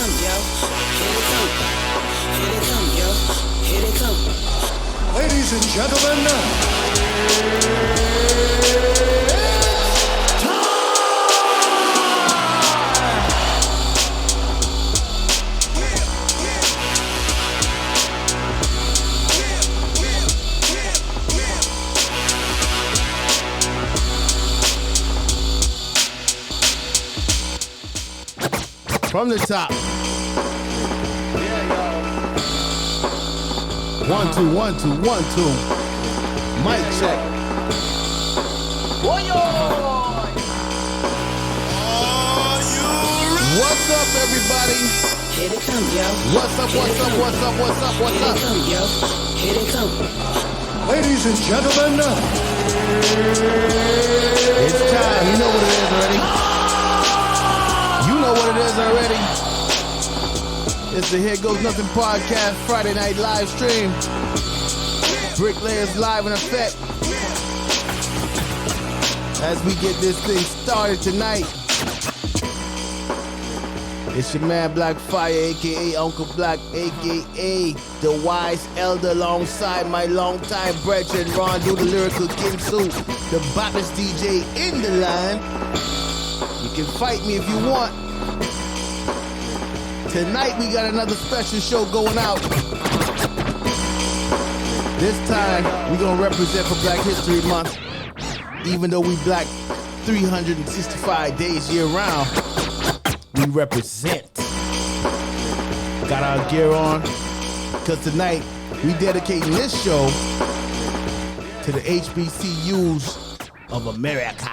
come, yo. Here they come. Here they come, yo. Here they come. Ladies and gentlemen, from the top. 1 2 1 2 1 2. Mic check. What's up, everybody? Here they come, yo. What's up? What's up? What's up? What's up? What's Here up? they come, yo. Here they come. ladies and gentlemen, It's time. You know what it is already. You know what it is already. It's the Here Goes Nothing podcast Friday night live stream. Bricklayers live in effect. As we get this thing started tonight. It's your man Black Fire, aka Uncle Black, aka the wise elder, alongside my longtime brethren Rondu, the lyrical Kinsu, the baddest DJ in the land. You can fight me if you want. Tonight we got another special show going out. This time we gonna represent for Black History Month. Even though we black 365 days year round, we represent. Got our gear on, because tonight we dedicating this show to the HBCUs of America.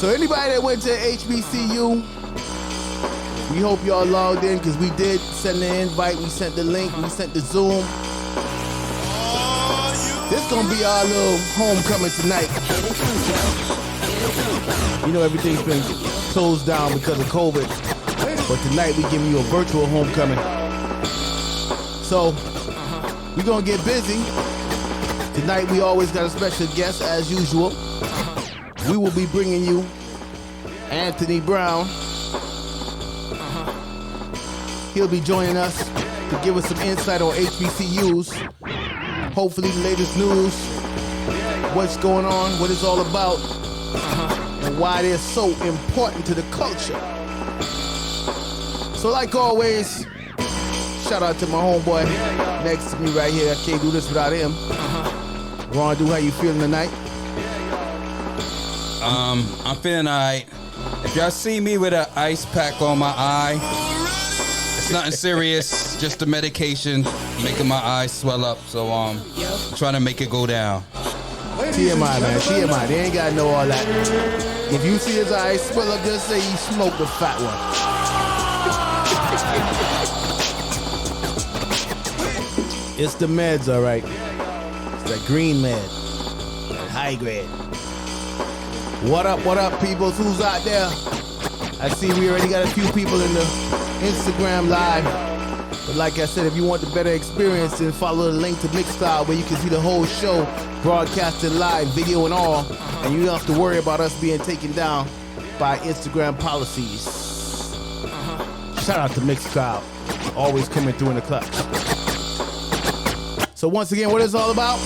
So anybody that went to HBCU, we hope y'all logged in, because we did send the invite, we sent the link, we sent the Zoom. This gonna be our little homecoming tonight. You know everything's been closed down because of COVID, but tonight we giving you a virtual homecoming. So we gonna get busy. Tonight we always got a special guest as usual. We will be bringing you Anthony Brown. He'll be joining us to give us some insight on HBCUs. Hopefully the latest news, what's going on, what it's all about, and why they're so important to the culture. So like always, shout out to my homeboy next to me right here. I can't do this without him. Rondu, how you feeling tonight? I'm feeling alright. If y'all see me with an ice pack on my eye, it's nothing serious, just the medication making my eyes swell up. So I'm trying to make it go down. TMI, man, TMI. They ain't gotta know all that. If you see his eyes swell up, just say he smoked a fat one. It's the meds, all right. It's that green med, that high grade. What up, peoples? Who's out there? I see we already got a few people in the Instagram live. But like I said, if you want the better experience, then follow the link to Mixcloud, where you can see the whole show broadcasted live, video and all. And you don't have to worry about us being taken down by Instagram policies. Shout out to Mixcloud, always coming through in the clutch. So once again, what is it all about?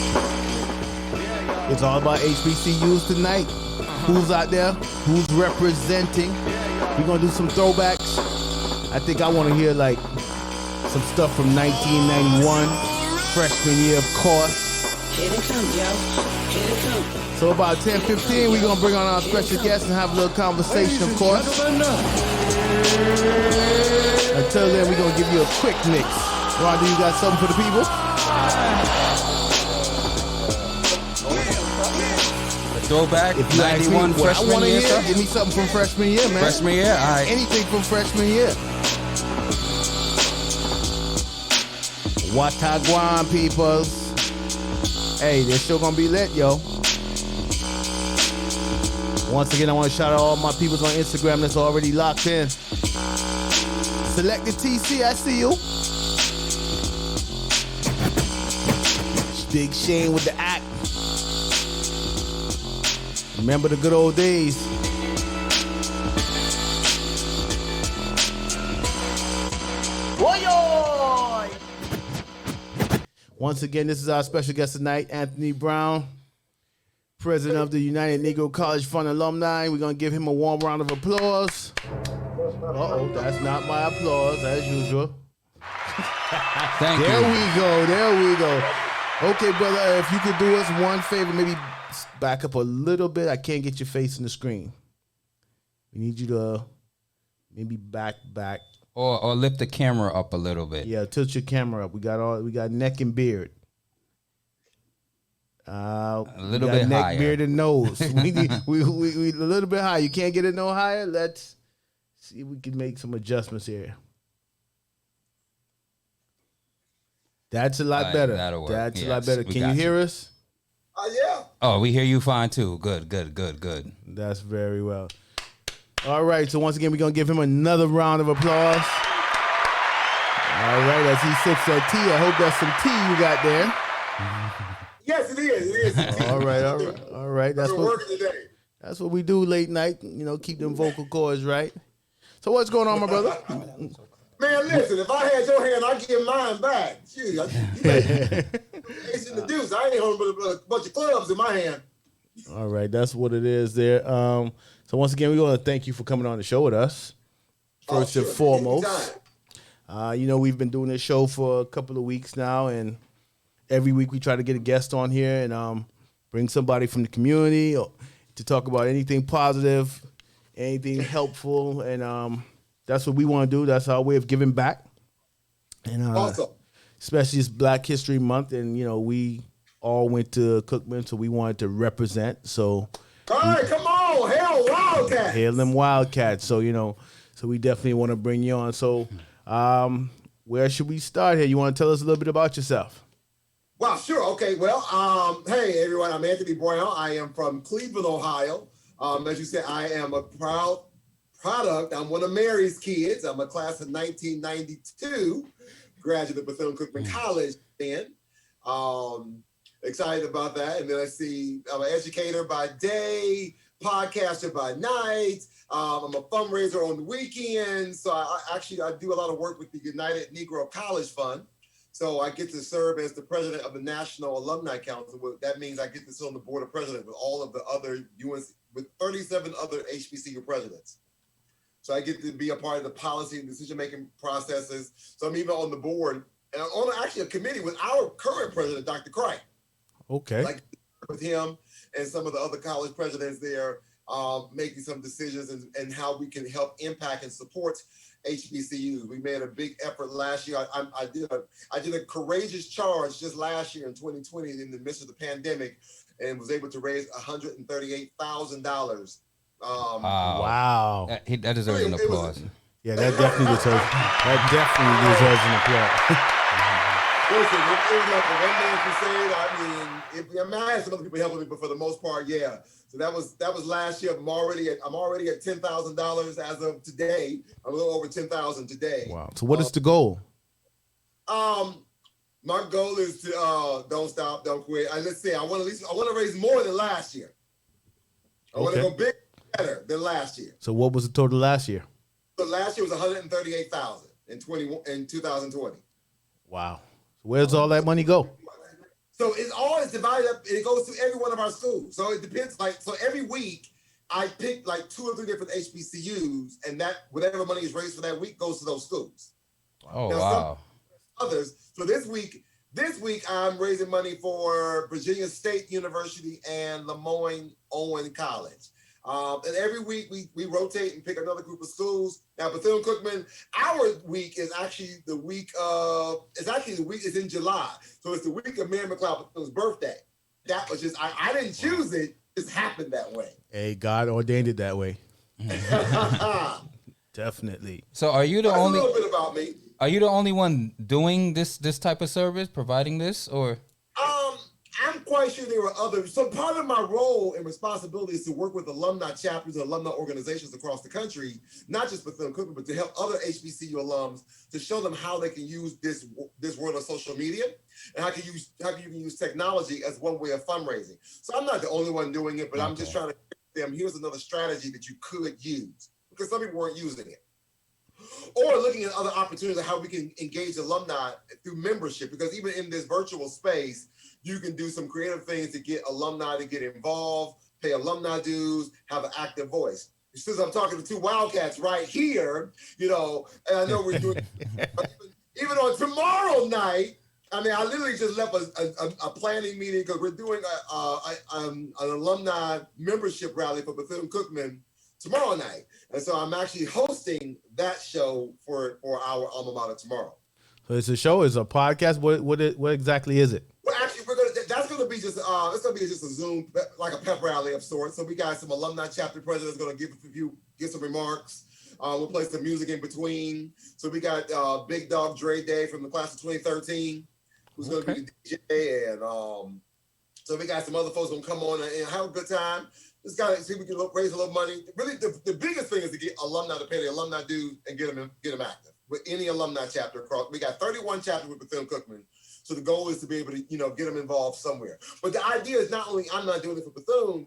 It's all about HBCUs tonight. Who's out there? Who's representing? We're gonna do some throwbacks. I think I want to hear like some stuff from 1991, freshman year, of course. Here they come, yo. Here they come. So about 10:15, we're gonna bring on our special guest and have a little conversation, of course. Until then, we're gonna give you a quick mix. Rondu, you got something for the people? Throwback, If you 91 ask me what I freshman want to year hear, stuff? give me something from freshman year, man. Freshman year? All right. Anything from freshman year. Watagwan, peoples. Hey, this show gonna be lit, yo. Once again, I want to shout out all my peoples on Instagram that's already locked in. Selected TC, I see you. Big Shane with the act. Remember the good old days. Once again, this is our special guest tonight, Anthony Brown, president of the United Negro College Fund Alumni. We're going to give him a warm round of applause. Uh-oh, that's not my applause, as usual. Thank There you. we go. Okay, brother, if you could do us one favor, maybe back up a little bit. I can't get your face in the screen. We need you to maybe back. Or lift the camera up a little bit. Yeah, tilt your camera up. We got neck and beard. A little bit neck, higher. beard, and nose. we a little bit higher. You can't get it no higher. Let's see if we can make some adjustments here. That's a lot better. That'll work. That's a Yes, lot better. we Can got you hear us? Yeah. Oh, we hear you fine too. Good. That's very well. All right, so once again, we're going to give him another round of applause. All right, as he sips that tea, I hope that's some tea you got there. Yes, it is. All right. I've been working today. That's what we do late night, keep them vocal cords right. So what's going on, my brother? Man, listen, if I had your hand, I'd give mine back. Shoot, you ace in the deuce. I ain't holding but a bunch of clubs in my hand. All right, that's what it is there. So once again, we want to thank you for coming on the show with us, first and foremost. We've been doing this show for a couple of weeks now, and every week we try to get a guest on here and bring somebody from the community to talk about anything positive, anything helpful, and that's what we want to do. That's our way of giving back. And Awesome. especially it's Black History Month, and we all went to Cookman, so we wanted to represent. So All right, come on. Hell, Wildcat. hail them Wildcats. So so we definitely want to bring you on. So where should we start here? You want to tell us a little bit about yourself? Wow, sure. Okay, well, hey, everyone. I'm Anthony Brown. I am from Cleveland, Ohio. As you said, I am a proud product. I'm one of Mary's kids. I'm a class of 1992, graduate of Bethune-Cookman College then. Excited about that. And then let's see, I'm an educator by day, podcaster by night. I'm a fundraiser on the weekends. So I do a lot of work with the United Negro College Fund. So I get to serve as the president of the National Alumni Council. That means I get to sit on the board of presidents with all of the other with 37 other HBCU presidents. So I get to be a part of the policy and decision-making processes. So I'm even on the board and I'm on actually a committee with our current president, Dr. Cripe. Okay. Like with him and some of the other college presidents there, making some decisions and how we can help impact and support HBCUs. We made a big effort last year. I did a courageous charge just last year in 2020 in the midst of the pandemic, and was able to raise $138,000. Wow. That deserves an applause. Yeah, that definitely deserves an applause. Listen, it was like a one-man crusade. I had some other people helping me, but for the most part, yeah. So that was last year. I'm already at $10,000 as of today. I'm a little over $10,000 today. Wow. So what is the goal? My goal is to don't stop, don't quit. Let's say I want to raise more than last year. I want to go bigger, better than last year. So what was the total last year? So last year was $138,000 in 2020. Wow. So where's all that money go? So it's always divided up, and it goes to every one of our schools. So it depends. So every week I pick like 2 or 3 different HBCUs, and that whatever money is raised for that week goes to those schools. Oh, now, wow. Others. So this week I'm raising money for Virginia State University and Lemoyne Owen College. And every week we rotate and pick another group of schools. Now Bethune-Cookman, our week is actually the week is in July. So it's the week of Mary McLeod Bethune's birthday. That was just, I didn't choose it, it just happened that way. Hey, God ordained it that way. Definitely. So are you the That's only? a little bit about me. Are you the only one doing this type of service, providing this, or? I'm quite sure there were others. So part of my role and responsibility is to work with alumni chapters and alumni organizations across the country, not just Bethune-Cookman, but to help other HBCU alums to show them how they can use this world of social media and how you can use technology as one way of fundraising. So I'm not the only one doing it, but I'm just trying to give them, here's another strategy that you could use, because some people weren't using it. or looking at other opportunities of how we can engage alumni through membership, because even in this virtual space, you can do some creative things to get alumni to get involved, pay alumni dues, have an active voice. Since I'm talking to two Wildcats right here, you know, and I know we're doing, even on tomorrow night, I mean, I literally just left a planning meeting because we're doing an alumni membership rally for Bethune-Cookman tomorrow night. And so I'm actually hosting that show for our alma mater tomorrow. So it's a show, it's a podcast. What exactly is it? Well, actually, that's gonna be just it's gonna be just a Zoom, like a pep rally of sorts. So we got some alumni chapter presidents gonna give some remarks. We'll play some music in between. So we got Big Dog Dre Day from the class of 2013, who's gonna be the DJ, and so we got some other folks gonna come on and have a good time. Just gotta see if we can raise a little money. Really, the biggest thing is to get alumni to pay the alumni dues and get them active with any alumni chapter across. We got 31 chapters with Bethune-Cookman. So the goal is to be able to, you know, get them involved somewhere. But the idea is not only I'm not doing it for Bethune,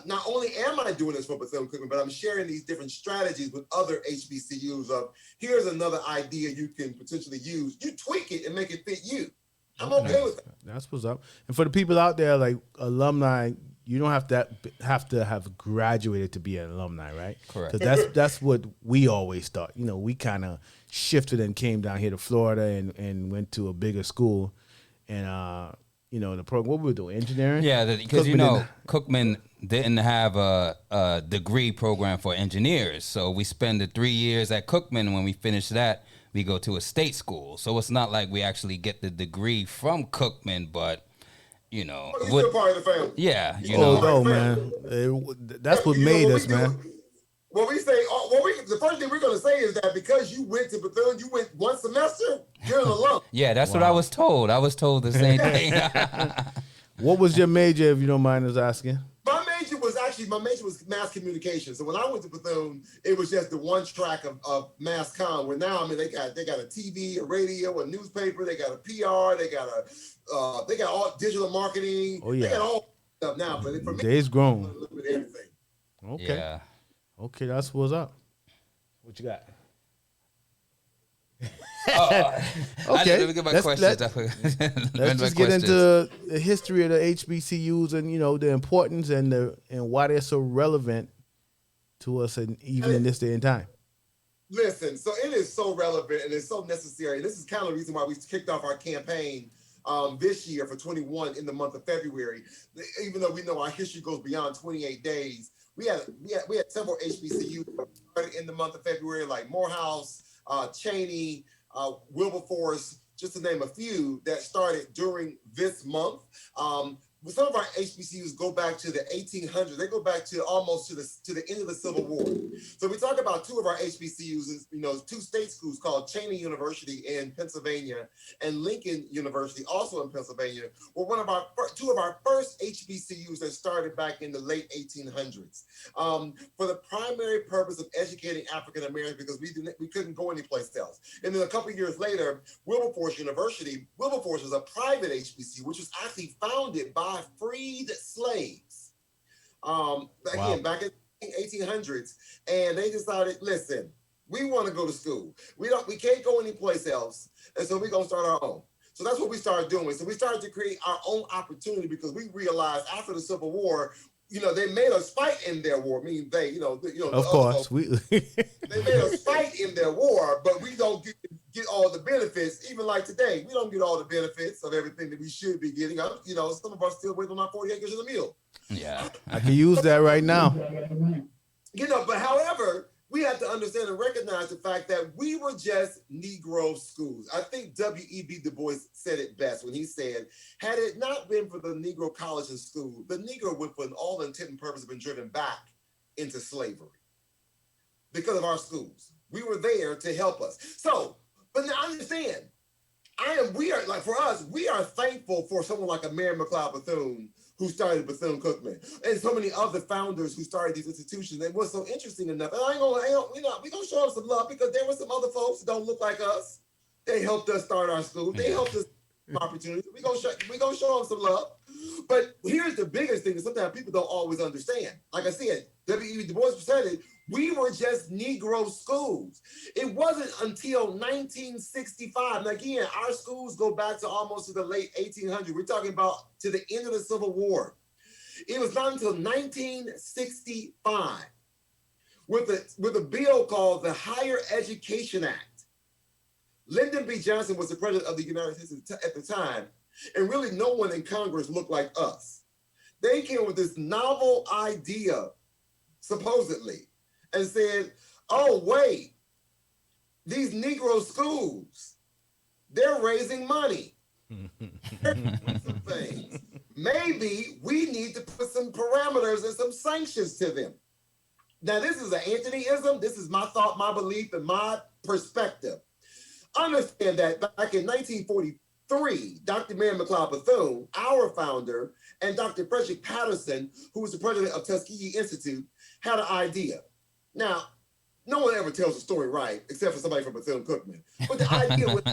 not only am I doing this for Bethune-Cookman, but I'm sharing these different strategies with other HBCUs of here's another idea you can potentially use. You tweak it and make it fit you. I'm okay with that. That's what's up. And for the people out there, like alumni, you don't have to have graduated to be an alumni, right? Correct. Because that's what we always thought. You know, we kind of shifted and came down here to Florida and went to a bigger school, and you know, the program, what we were doing, engineering. Yeah, because you know, Cookman didn't have a degree program for engineers, so we spend the 3 years at Cookman. When we finish that, we go to a state school. So it's not like we actually get the degree from Cookman, but you know, you're still part of the family. Yeah, you Oh, know, no, man. That's what made us, man. What we say, the first thing we're going to say is that because you went to Bethune, you went one semester, you're an alum. Yeah, that's what I was told. I was told the same thing. What was your major, if you don't mind us asking? My major was mass communication. So when I went to Bethune, it was just the one track of mass comm. Where now, I mean, they got a TV, a radio, a newspaper, they got a PR, they got all digital marketing. Oh yeah, they got all stuff now. But for me, days grown. a little bit of everything. Okay. Yeah. Okay, that's what's up. What you got? Okay, let me get my questions. Let's just get into the history of the HBCUs and, you know, the importance and why they're so relevant to us, and even in this day and time. Listen, so it is so relevant and it's so necessary. This is kind of the reason why we kicked off our campaign this year for 21 in the month of February. Even though we know our history goes beyond 28 days, we had several HBCUs started in the month of February, like Morehouse, Cheney, Wilberforce, just to name a few that started during this month. Some of our HBCUs go back to the 1800s. They go back to almost to the end of the Civil War. So we talk about two of our HBCUs, you know, two state schools called Cheney University in Pennsylvania and Lincoln University, also in Pennsylvania, were two of our first HBCUs that started back in the late 1800s for the primary purpose of educating African Americans, because we couldn't go anyplace else. And then a couple of years later, Wilberforce University. Wilberforce was a private HBCU, which was actually founded by freed slaves. Back in the 1800s, and they decided, listen, we want to go to school. We can't go anyplace else, and so we're gonna start our own. So that's what we started doing. So we started to create our own opportunity because we realized after the Civil War, you know, they made us fight in their war. Meaning they, you know, of course, they made us fight in their war, but we don't get all the benefits. Even like today, we don't get all the benefits of everything that we should be getting. You know, some of us still waiting on our 40 acres of the meal. Yeah, I can use that right now. You know, but however, we have to understand and recognize the fact that we were just Negro schools. I think W.E.B. Du Bois said it best when he said, had it not been for the Negro college and school, the Negro would, for all intent and purpose, have been driven back into slavery because of our schools. We were there to help us. So, but now understand, we are thankful for someone like a Mary McLeod Bethune, who started Bethune-Cookman, and so many other founders who started these institutions. And what's so interesting enough, and we're gonna show them some love, because there were some other folks who don't look like us. They helped us start our school. They helped us opportunities. We're gonna show them some love. But here's the biggest thing that sometimes people don't always understand. Like I said, W.E.B. Du Bois said it, We were just Negro schools. It wasn't until 1965, and again, our schools go back to almost to the late 1800s. We're talking about to the end of the Civil War. It was not until 1965 with a bill called the Higher Education Act. Lyndon B. Johnson was the president of the United States at the time, and really no one in Congress looked like us. They came with this novel idea, supposedly, and said, oh, wait, these Negro schools, they're raising money. Some things. Maybe we need to put some parameters and some sanctions to them. Now, this is an Anthonyism. This is my thought, my belief, and my perspective. Understand that back in 1943, Dr. Mary McLeod Bethune, our founder, and Dr. Frederick Patterson, who was the president of Tuskegee Institute, had an idea. Now, no one ever tells the story right, except for somebody from Bethune-Cookman. But the idea was,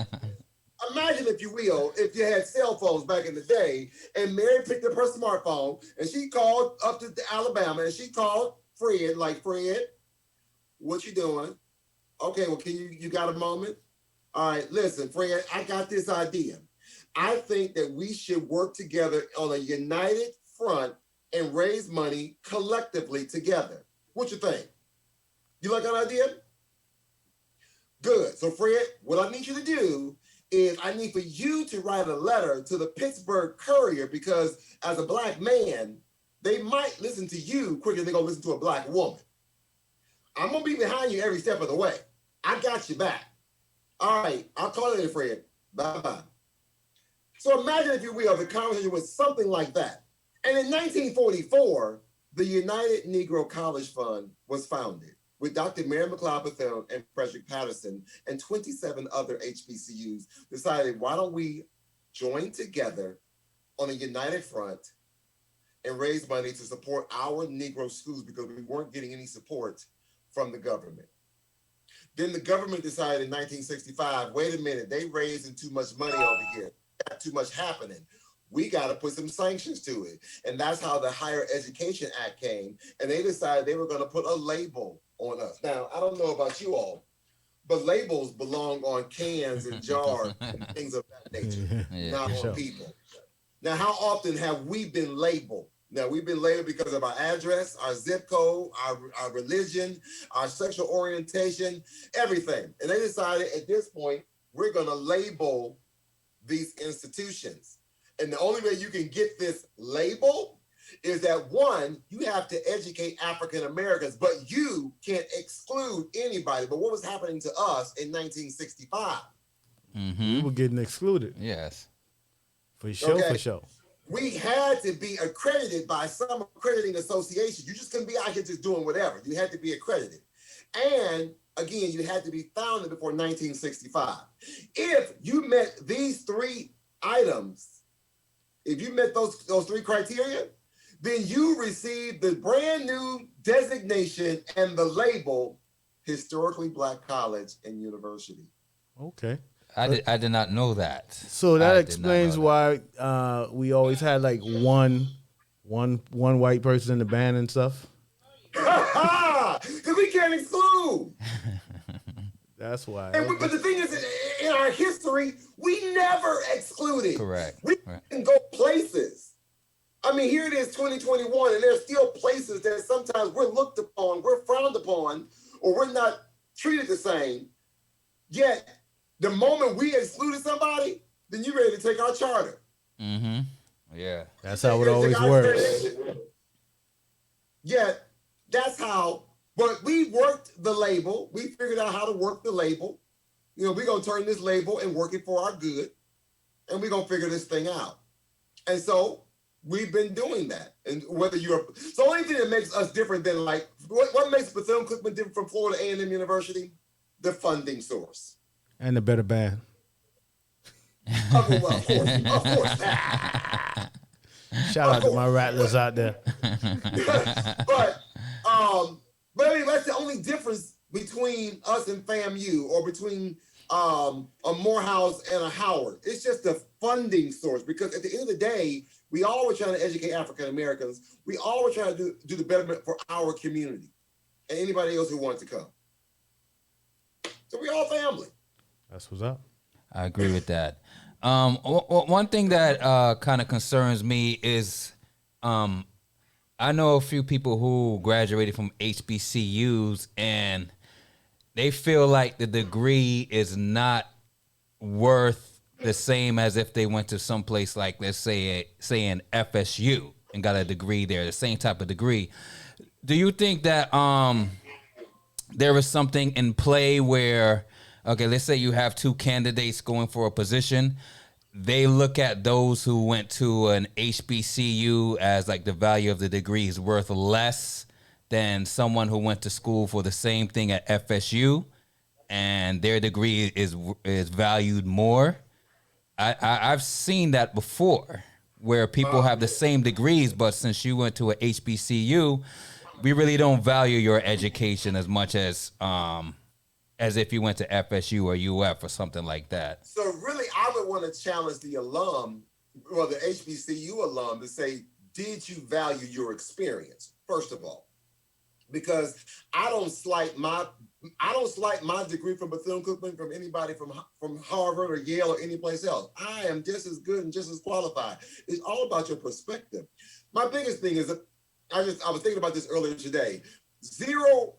imagine, if you will, if you had cell phones back in the day, and Mary picked up her smartphone, and she called up to Alabama, and she called Fred, like, Fred, what you doing? Okay, well, can you got a moment? All right, listen, Fred, I got this idea. I think that we should work together on a united front and raise money collectively together. What you think? You like that idea? Good. So, Fred, what I need you to do is I need for you to write a letter to the Pittsburgh Courier, because as a Black man, they might listen to you quicker than they're going to listen to a Black woman. I'm going to be behind you every step of the way. I got you back. All right, I'll call you later, Fred. Bye-bye. So imagine, if you will, the conversation was something like that. And in 1944, the United Negro College Fund was founded with Dr. Mary McLeod Bethune and Frederick Patterson and 27 other HBCUs decided, why don't we join together on a united front and raise money to support our Negro schools, because we weren't getting any support from the government. Then the government decided in 1965, wait a minute, they raising too much money over here. Got too much happening. We got to put some sanctions to it. And that's how the Higher Education Act came. And they decided they were going to put a label on us. Now, I don't know about you all, but labels belong on cans and jars and things of that nature, not on people. Now, how often have we been labeled? Now, we've been labeled because of our address, our zip code, our religion, our sexual orientation, everything. And they decided at this point, we're going to label these institutions. And the only way you can get this label is that, one, you have to educate African Americans, but you can't exclude anybody. But what was happening to us in 1965? We were getting excluded. Yes. For sure, for sure. We had to be accredited by some accrediting association. You just couldn't be out here just doing whatever. You had to be accredited. And again, you had to be founded before 1965. If you met these three items, if you met those three criteria, then you received the brand new designation and the label Historically Black College and University. Okay. I did not know that. So that explains why we always had like one white person in the band and stuff. Because we can't exclude. That's why. But the thing is, in our history, we never excluded. Correct. We can go places. I mean, here it is, 2021, and there's still places that sometimes we're looked upon, we're frowned upon, or we're not treated the same. Yet, the moment we excluded somebody, then you're ready to take our charter. Mm-hmm. Yeah. That's how it always works. Yeah, that's how. But we worked the label. We figured out how to work the label. You know, we're going to turn this label and work it for our good. And we're going to figure this thing out. And so we've been doing that. And whether you're, so the only thing that makes us different than like, what makes Bethune-Cookman different from Florida A&M University? The funding source. And the better band. Well, of course. Shout out to my rattlers out there. But I mean, that's the only difference between us and FAMU, or between a Morehouse and a Howard. It's just the funding source, because at the end of the day, we all were trying to educate African Americans. We all were trying to do the betterment for our community. and anybody else who wants to come. So we all family. That's what's up. I agree with that. One thing that kind of concerns me is I know a few people who graduated from HBCUs and they feel like the degree is not worth the same as if they went to someplace like, let's say an FSU and got a degree there, the same type of degree. Do you think that there is something in play where, okay, let's say you have two candidates going for a position, they look at those who went to an HBCU as like the value of the degree is worth less than someone who went to school for the same thing at FSU, and their degree is valued more? I've seen that before, where people have the same degrees, but since you went to a HBCU, we really don't value your education as much as if you went to FSU or UF or something like that. So really, I would want to challenge the alum, or the HBCU alum, to say, did you value your experience, first of all? Because I don't slight my degree from Bethune-Cookman from anybody from Harvard or Yale or any place else. I am just as good and just as qualified. It's all about your perspective. My biggest thing is, I was thinking about this earlier today. 0%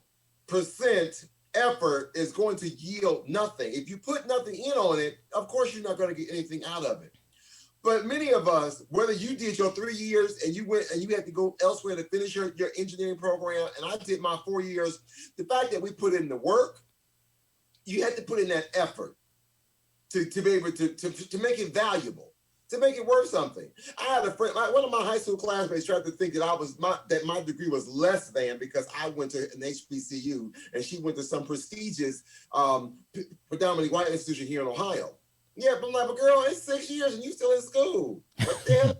effort is going to yield nothing. If you put nothing in on it, of course you're not going to get anything out of it. But many of us, whether you did your 3 years and you went and you had to go elsewhere to finish your engineering program, and I did my 4 years, the fact that we put in the work, you had to put in that effort to be able to make it valuable, to make it worth something. I had a friend, one of my high school classmates tried to think that my degree was less than because I went to an HBCU and she went to some prestigious, predominantly white institution here in Ohio. Yeah, but I'm like, but girl, it's 6 years and you still in school. What the hell?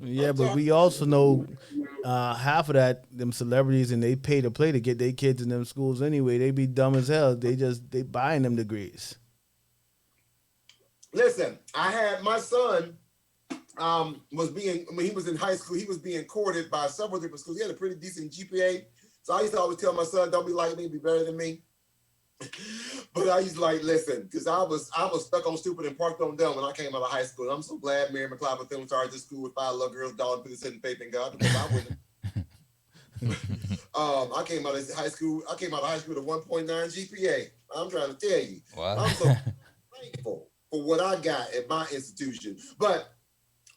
Yeah, but we also know half of them celebrities, and they pay to play to get their kids in them schools anyway. They be dumb as hell. They buying them degrees. Listen, I had my son when he was in high school, he was being courted by several different schools. He had a pretty decent GPA. So I used to always tell my son, don't be like me, be better than me. But I used to like, listen, because I was stuck on stupid and parked on dumb when I came out of high school. And I'm so glad Mary McLeod Bethune started this school with 5 little girls, dog, put in faith in God, because I wouldn't. I came out of high school with a 1.9 GPA. I'm trying to tell you. Wow. I'm so thankful for what I got at my institution. But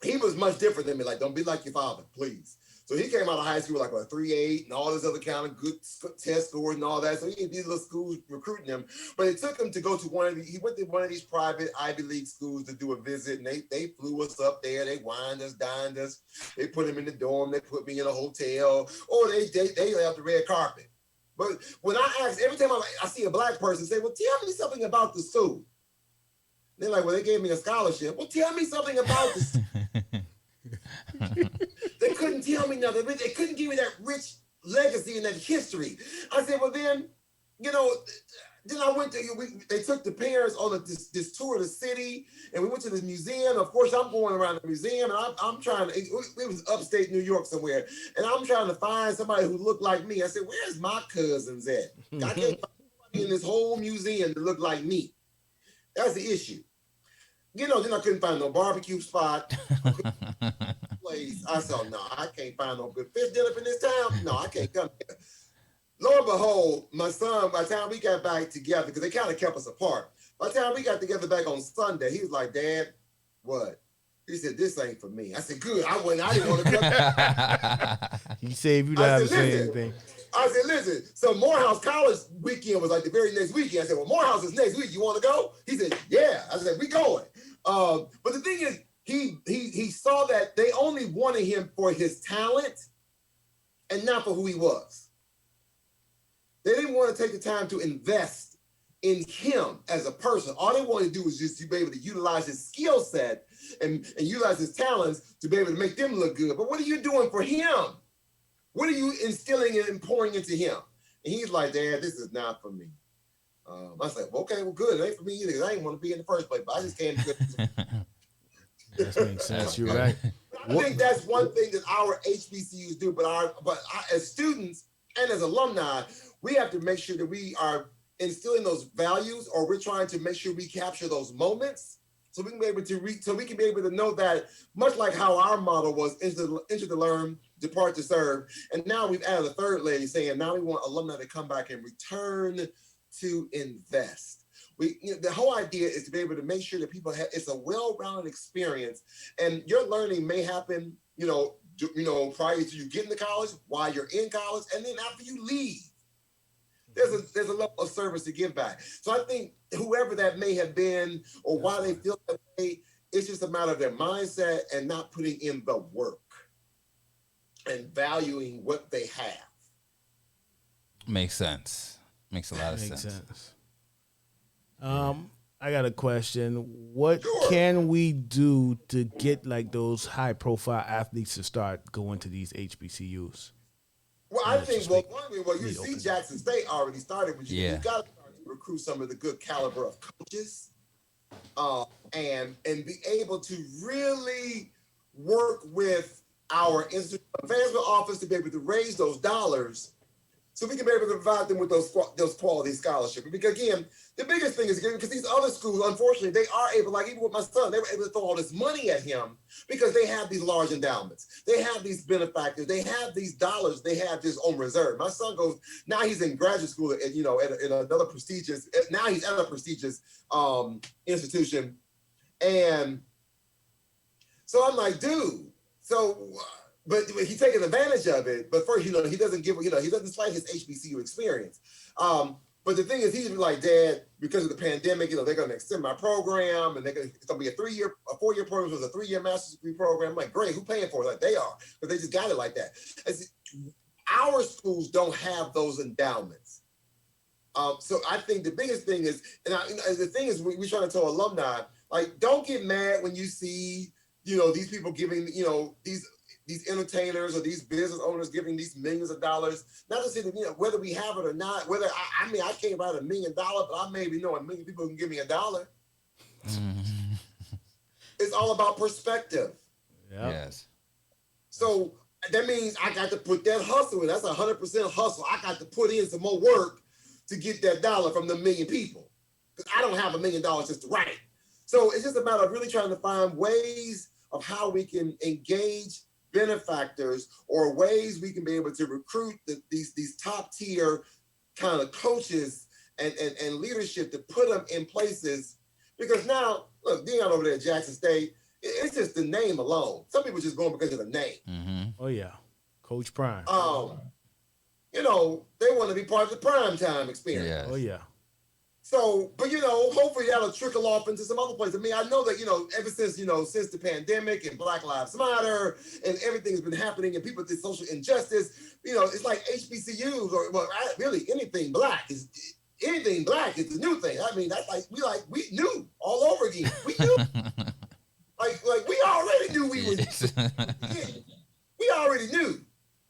he was much different than me. Like, don't be like your father, please. So he came out of high school like a 3.8 and all this other kind of good test scores and all that. So he had these little schools recruiting him. But it took him to go to he went to one of these private Ivy League schools to do a visit. And they flew us up there. They wined us, dined us. They put him in the dorm. They put me in a hotel. Or they left the red carpet. But when I ask, every time I see a black person say, well, tell me something about the school. They're like, well, they gave me a scholarship. Well, tell me something about the school. They couldn't tell me nothing. They couldn't give me that rich legacy and that history. I said, well, then I went to, they took the parents on this tour of the city, and we went to the museum. Of course, I'm going around the museum, and I'm trying to, it was upstate New York somewhere, and I'm trying to find somebody who looked like me. I said, where's my cousins at? I can't find anybody in this whole museum to look like me. That's the issue. Then I couldn't find no barbecue spot. Place. I said, no, I can't find no good fish dinner in this town. No, I can't come here. Lo and behold, my son, by the time we got back together, because they kind of kept us apart, by the time we got together back on Sunday, he was like, Dad, what? He said, this ain't for me. I said, good. I didn't want to come back. He saved you to have to say anything. I said, listen, so Morehouse College weekend was like the very next weekend. I said, well, Morehouse is next week. You want to go? He said, yeah. I said, we going. But the thing is, he saw that they only wanted him for his talent and not for who he was. They didn't want to take the time to invest in him as a person. All they wanted to do was just to be able to utilize his skill set and utilize his talents to be able to make them look good. But what are you doing for him? What are you instilling and pouring into him? And he's like, Dad, this is not for me. I said, well, okay, well, good. It ain't for me either, because I didn't want to be in the first place, but I just came to That makes sense. You're right. I think that's one thing that our HBCUs do, but as students and as alumni, we have to make sure that we are instilling those values, or we're trying to make sure we capture those moments so we can be able to know that, much like how our model was enter to learn, depart to serve. And now we've added a third leg saying now we want alumni to come back and return to invest. The whole idea is to be able to make sure that people it's a well-rounded experience, and your learning may happen, prior to you getting to college, while you're in college, and then after you leave. There's a level of service to give back. So I think whoever that may have been, or why they feel that way, it's just a matter of their mindset and not putting in the work and valuing what they have. Makes sense. Makes a lot of sense. I got a question. What can we do to get like those high profile athletes to start going to these HBCUs? Well, I think, you see Jackson State already started with you. You got to start to recruit some of the good caliber of coaches, and be able to really work with our institute advancement office to be able to raise those dollars so we can be able to provide them with those quality scholarships. Because again, the biggest thing is, because these other schools, unfortunately, they are able, like even with my son, they were able to throw all this money at him because they have these large endowments. They have these benefactors. They have these dollars they have just on reserve. My son goes, now he's in graduate school at another prestigious, now he's at a prestigious institution. And so I'm like, dude, but he's taking advantage of it. But first, he doesn't he doesn't slight his HBCU experience. But the thing is, he's like, Dad, because of the pandemic, they're going to extend my program, and it's going to be a 4-year program, it was a 3-year master's degree program. I'm like, great, who paying for it? Like, they are, but they just got it like that. Our schools don't have those endowments. So I think the biggest thing is, the thing is, we're trying to tell alumni, like, don't get mad when you see, these people giving, these entertainers or these business owners giving these millions of dollars. Not to say that, whether we have it or not, I can't write $1 million, but I maybe know 1 million people who can give me $1. It's all about perspective. Yep. Yes. So that means I got to put that hustle in. That's 100% hustle. I got to put in some more work to get that dollar from the 1 million people. Because I don't have $1 million just to write. So it's just a matter of really trying to find ways of how we can engage benefactors, or ways we can be able to recruit these top tier kind of coaches and leadership to put them in places. Because now, look, Dion over there at Jackson State, it's just the name alone. Some people just going because of the name. Mm-hmm. Oh yeah, Coach Prime. They want to be part of the prime time experience. Yes. Oh yeah. So, but hopefully that'll trickle off into some other places. I mean, I know that, ever since, since the pandemic and Black Lives Matter and everything's been happening and people did social injustice, it's like HBCUs or really anything black is the new thing. I mean, that's we knew all over again. We knew, like we already knew we were, we already knew.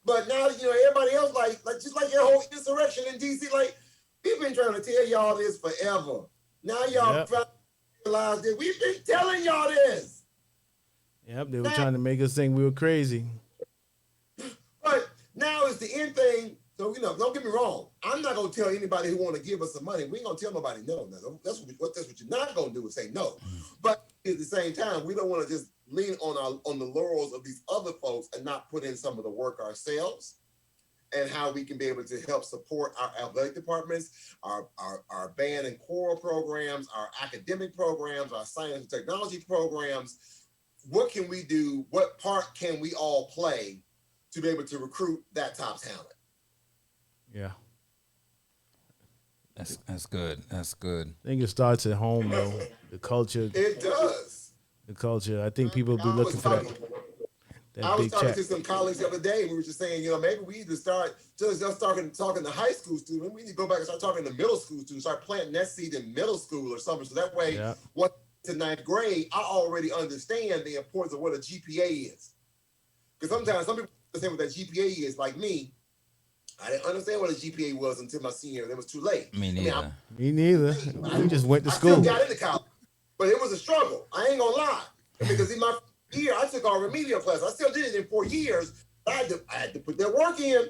But now, everybody else, just like your whole insurrection in DC, like, we've been trying to tell y'all this forever. Now y'all realize that we've been telling y'all this. Yep, they were trying to make us think we were crazy. But now it's the end thing. So, don't get me wrong. I'm not going to tell anybody who want to give us some money. We ain't going to tell nobody no. That's what you're not going to do, is say no. But at the same time, we don't want to just lean on the laurels of these other folks and not put in some of the work ourselves. And how we can be able to help support our athletic departments, our band and choral programs, our academic programs, our science and technology programs. What can we do? What part can we all play to be able to recruit that top talent? Yeah. That's good. That's good. I think it starts at home, though. The culture. It does. The culture. I think people be looking for that. I was talking to some colleagues the other day, and we were just saying, maybe we need to start just talking to high school students. We need to go back and start talking to middle school students, start planting that seed in middle school or something. So that way, what to 9th grade, I already understand the importance of what a GPA is. Because sometimes some people understand what that GPA is, like me. I didn't understand what a GPA was until my senior year. It was too late. Me neither. Me neither. We just went to school. I still got into college, but it was a struggle. I ain't gonna lie. Because in my year, I took our remedial class. I still did it in 4 years. I had to put that work in.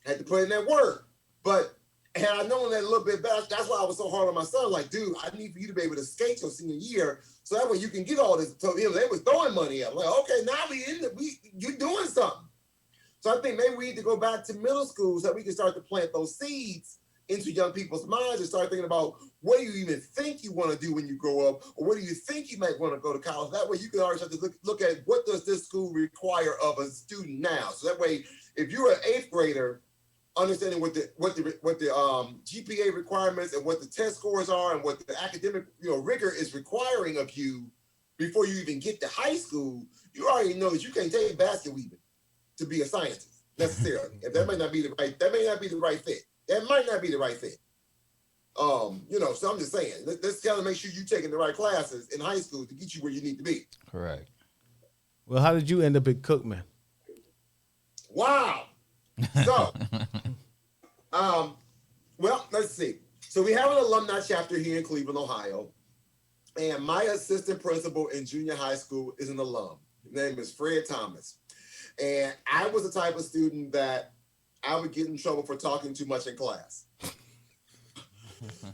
I had to put in that work. But had I known that a little bit better, that's why I was so hard on my son. Like, dude, I need for you to be able to skate your senior year, so that way you can get all this. So they was throwing money at. I'm like, okay, now you're doing something. So I think maybe we need to go back to middle school so that we can start to plant those seeds into young people's minds and start thinking about what do you even think you want to do when you grow up, or what do you think you might want to go to college. That way you can already start to look at what does this school require of a student now. So that way, if you're an 8th grader, understanding what the GPA requirements and what the test scores are and what the academic rigor is requiring of you before you even get to high school, you already know that you can't take basket weaving to be a scientist necessarily. If that might not be the right fit. That might not be the right fit. So I'm just saying, let's kind of make sure you're taking the right classes in high school to get you where you need to be. Correct. Well, how did you end up at Cookman? Wow. So, well, let's see. So we have an alumni chapter here in Cleveland, Ohio. And my assistant principal in junior high school is an alum. His name is Fred Thomas. And I was the type of student that I would get in trouble for talking too much in class.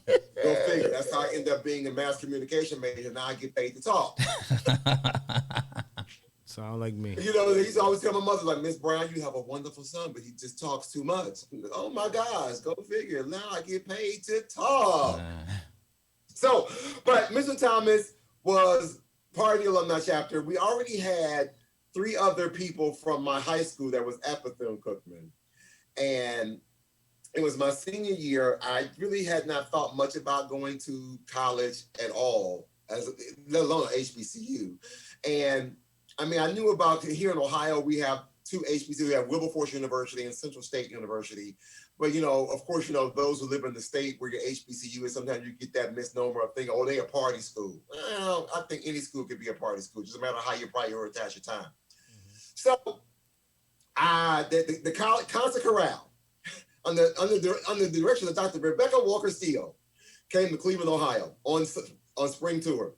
Go figure. That's how I end up being a mass communication major. Now I get paid to talk. Sound like me. He used to always tell my mother, like, Miss Brown, you have a wonderful son, but he just talks too much. Oh my gosh, go figure. Now I get paid to talk. So, but Mr. Thomas was part of the alumni chapter. We already had 3 other people from my high school that was at Bethune-Cookman. And it was my senior year. I really had not thought much about going to college at all, let alone an HBCU. And I mean, I knew about here in Ohio, we have 2 HBCUs. We have Wilberforce University and Central State University. But, of course, those who live in the state where your HBCU is, sometimes you get that misnomer of thinking, oh, they a party school. Well, I think any school could be a party school, just a matter of how you prioritize your time. So the concert chorale under the direction of Dr. Rebecca Walker Steele came to Cleveland, Ohio on spring tour.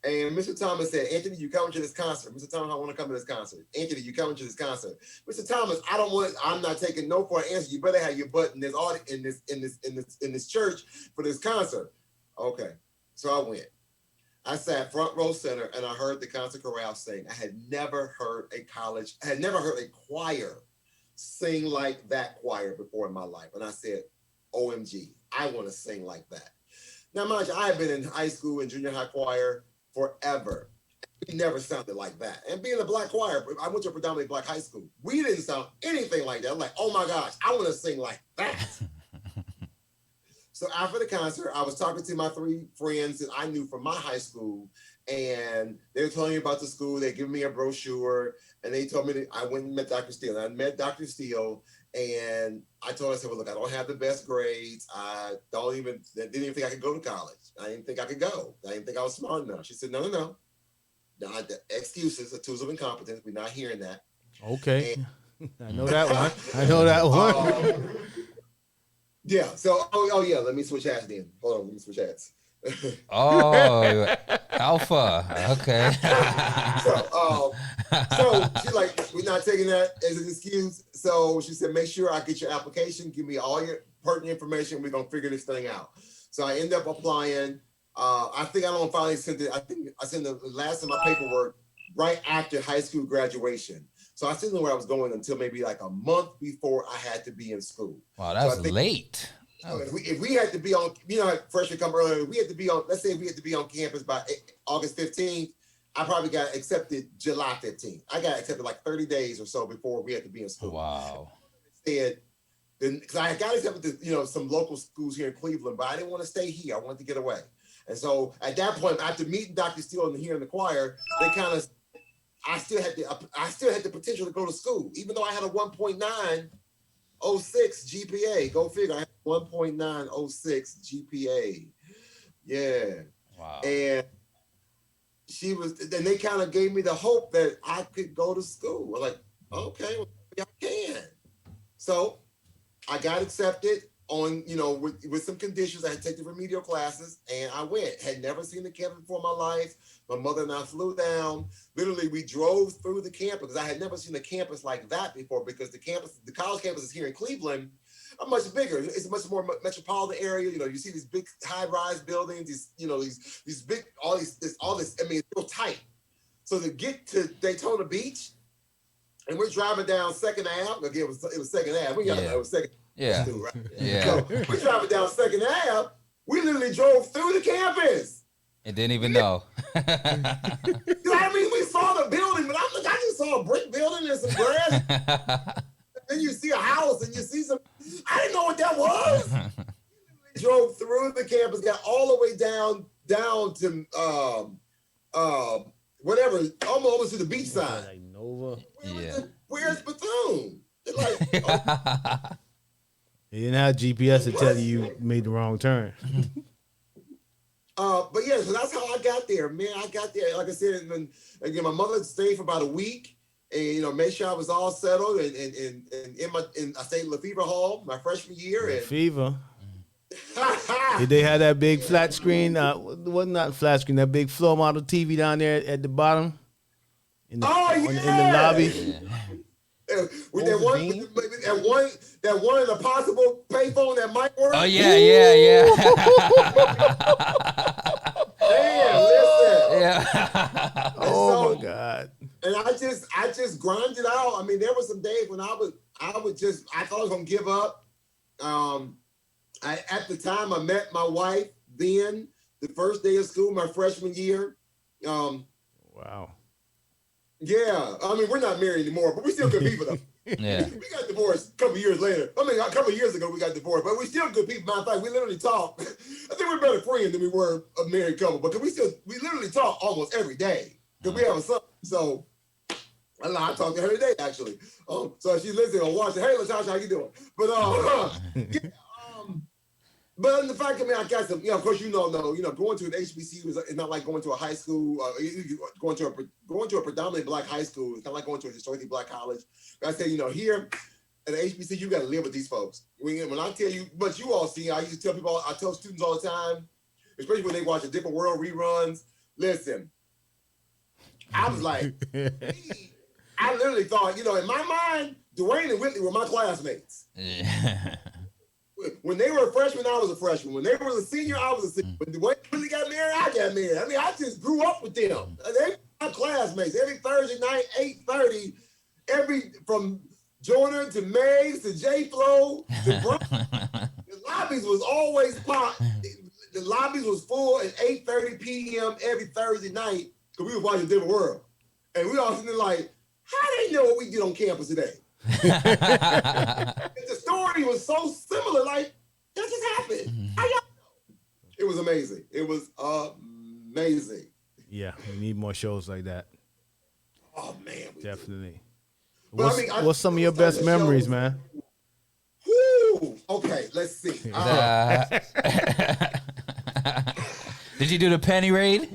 And Mr. Thomas said, Anthony, you coming to this concert? Mr. Thomas, I want to come to this concert. Anthony, you coming to this concert? Mr. Thomas, I'm not taking no for an answer. You better have your butt in this church for this concert. Okay. So I went. I sat front row center and I heard the concert chorale sing. I had never heard a choir sing like that choir before in my life. And I said, OMG, I want to sing like that. Now, mind you, I have been in high school and junior high choir forever. We never sounded like that. And being a black choir, I went to a predominantly black high school. We didn't sound anything like that. I'm like, oh my gosh, I want to sing like that. So after the concert, I was talking to my 3 friends that I knew from my high school, and they were telling me about the school. They gave me a brochure, and they told me that I went and met Dr. Steele. And I met Dr. Steele, and I told her, I said, well, look, I don't have the best grades. I didn't even think I could go to college. I didn't think I could go. I didn't think I was smart enough. She said, no. No, the excuses are tools of incompetence. We're not hearing that. Okay. I know that one. Yeah. So, yeah. Let me switch hats then. Hold on. Let me switch hats. Oh, alpha. Okay. So she's like, we're not taking that as an excuse. So she said, make sure I get your application. Give me all your pertinent information. We're going to figure this thing out. So I end up applying. I think I don't finally send it. I think I sent the last of my paperwork right after high school graduation. So I didn't know where I was going until maybe like a month before I had to be in school. Wow, that's late. If we had to be on, freshmen come earlier, we had to be on, let's say we had to be on campus by August 15th, I probably got accepted July 15th. I got accepted like 30 days or so before we had to be in school. Wow. Because I got accepted to, some local schools here in Cleveland, but I didn't want to stay here. I wanted to get away. And so at that point, after meeting Dr. Steele and hearing the choir, they kind of, I still had the potential to go to school, even though I had a 1.906 GPA. Go figure, I had 1.906 GPA. Yeah. Wow. And they kind of gave me the hope that I could go to school. We're like, okay, well, I can. So I got accepted on, with some conditions. I had to take the remedial classes, and I went. Had never seen the campus before in my life. My mother and I flew down. Literally, we drove through the campus because I had never seen a campus like that before, because the college campus is here in Cleveland, are much bigger. It's a much more metropolitan area. You know, you see these big high-rise buildings. These big all this. I mean, it's real tight. So to get to Daytona Beach, and we're driving down Second Ave. Again, it was Second Ave. We got it was Second. Yeah. Too, right? Yeah. So we're driving down Second Ave. We literally drove through the campus. And didn't even know. You know what I mean? We saw the building, but I just saw a brick building and some grass. Then you see a house and you see some. I didn't know what that was. We drove through the campus, got all the way down to whatever, almost to the beach side. Like Nova. Where's Bethune? Like, oh. You didn't have GPS to tell you made the wrong turn. But yeah, so that's how I got there, man. I got there, like I said, and then again, my mother stayed for about a week, and made sure I was all settled, and I stayed in Lefevre Hall my freshman year. Lefevre. Did they have that big flat screen? Not flat screen. That big floor model TV down there at the bottom. In the lobby. Yeah. With that one in the possible payphone that might work. Oh yeah. Damn, listen. Yeah. Oh my God. And I just grinded out. I mean, there were some days when I thought I was gonna give up. At the time I met my wife then, the first day of school, my freshman year. Wow. Yeah, I mean, we're not married anymore, but we still good people though. Yeah. We got divorced a couple years later. I mean, a couple years ago we got divorced, but we still good people. Matter of fact, we literally talk. I think we're better friends than we were a married couple, because we literally talk almost every day because we have a son. So I talk to her today actually. So she's listening or watching. Hey, Latasha, how you doing? But but the fact, I mean, I got some. Of course, going to an HBCU is not like going to a high school. Going to a predominantly black high school. It's not like going to a historically black college. But I say, here at HBCU, you got to live with these folks. When I tell you, but you all see, I used to tell people, I tell students all the time, especially when they watch a Different World reruns. Listen, I was like, I literally thought, in my mind, Dwayne and Whitley were my classmates. Yeah. When they were a freshman, I was a freshman. When they were a senior, I was a senior. When Dwayne really got married, I got married. I mean, I just grew up with them. They were my classmates. Every Thursday night, 8:30, from Joyner to Meg's to J-Flo to Brian, the lobbies was always packed. The lobbies was full at 8:30 p.m. every Thursday night because we was watching Different World. And we all sitting there like, how they know what we did on campus today? The story was so similar, like that just happened. It was amazing. It was amazing. Yeah, we need more shows like that. Oh man, definitely. But, what's some of your best memories, man? Woo! Okay, let's see. Did you do the penny raid?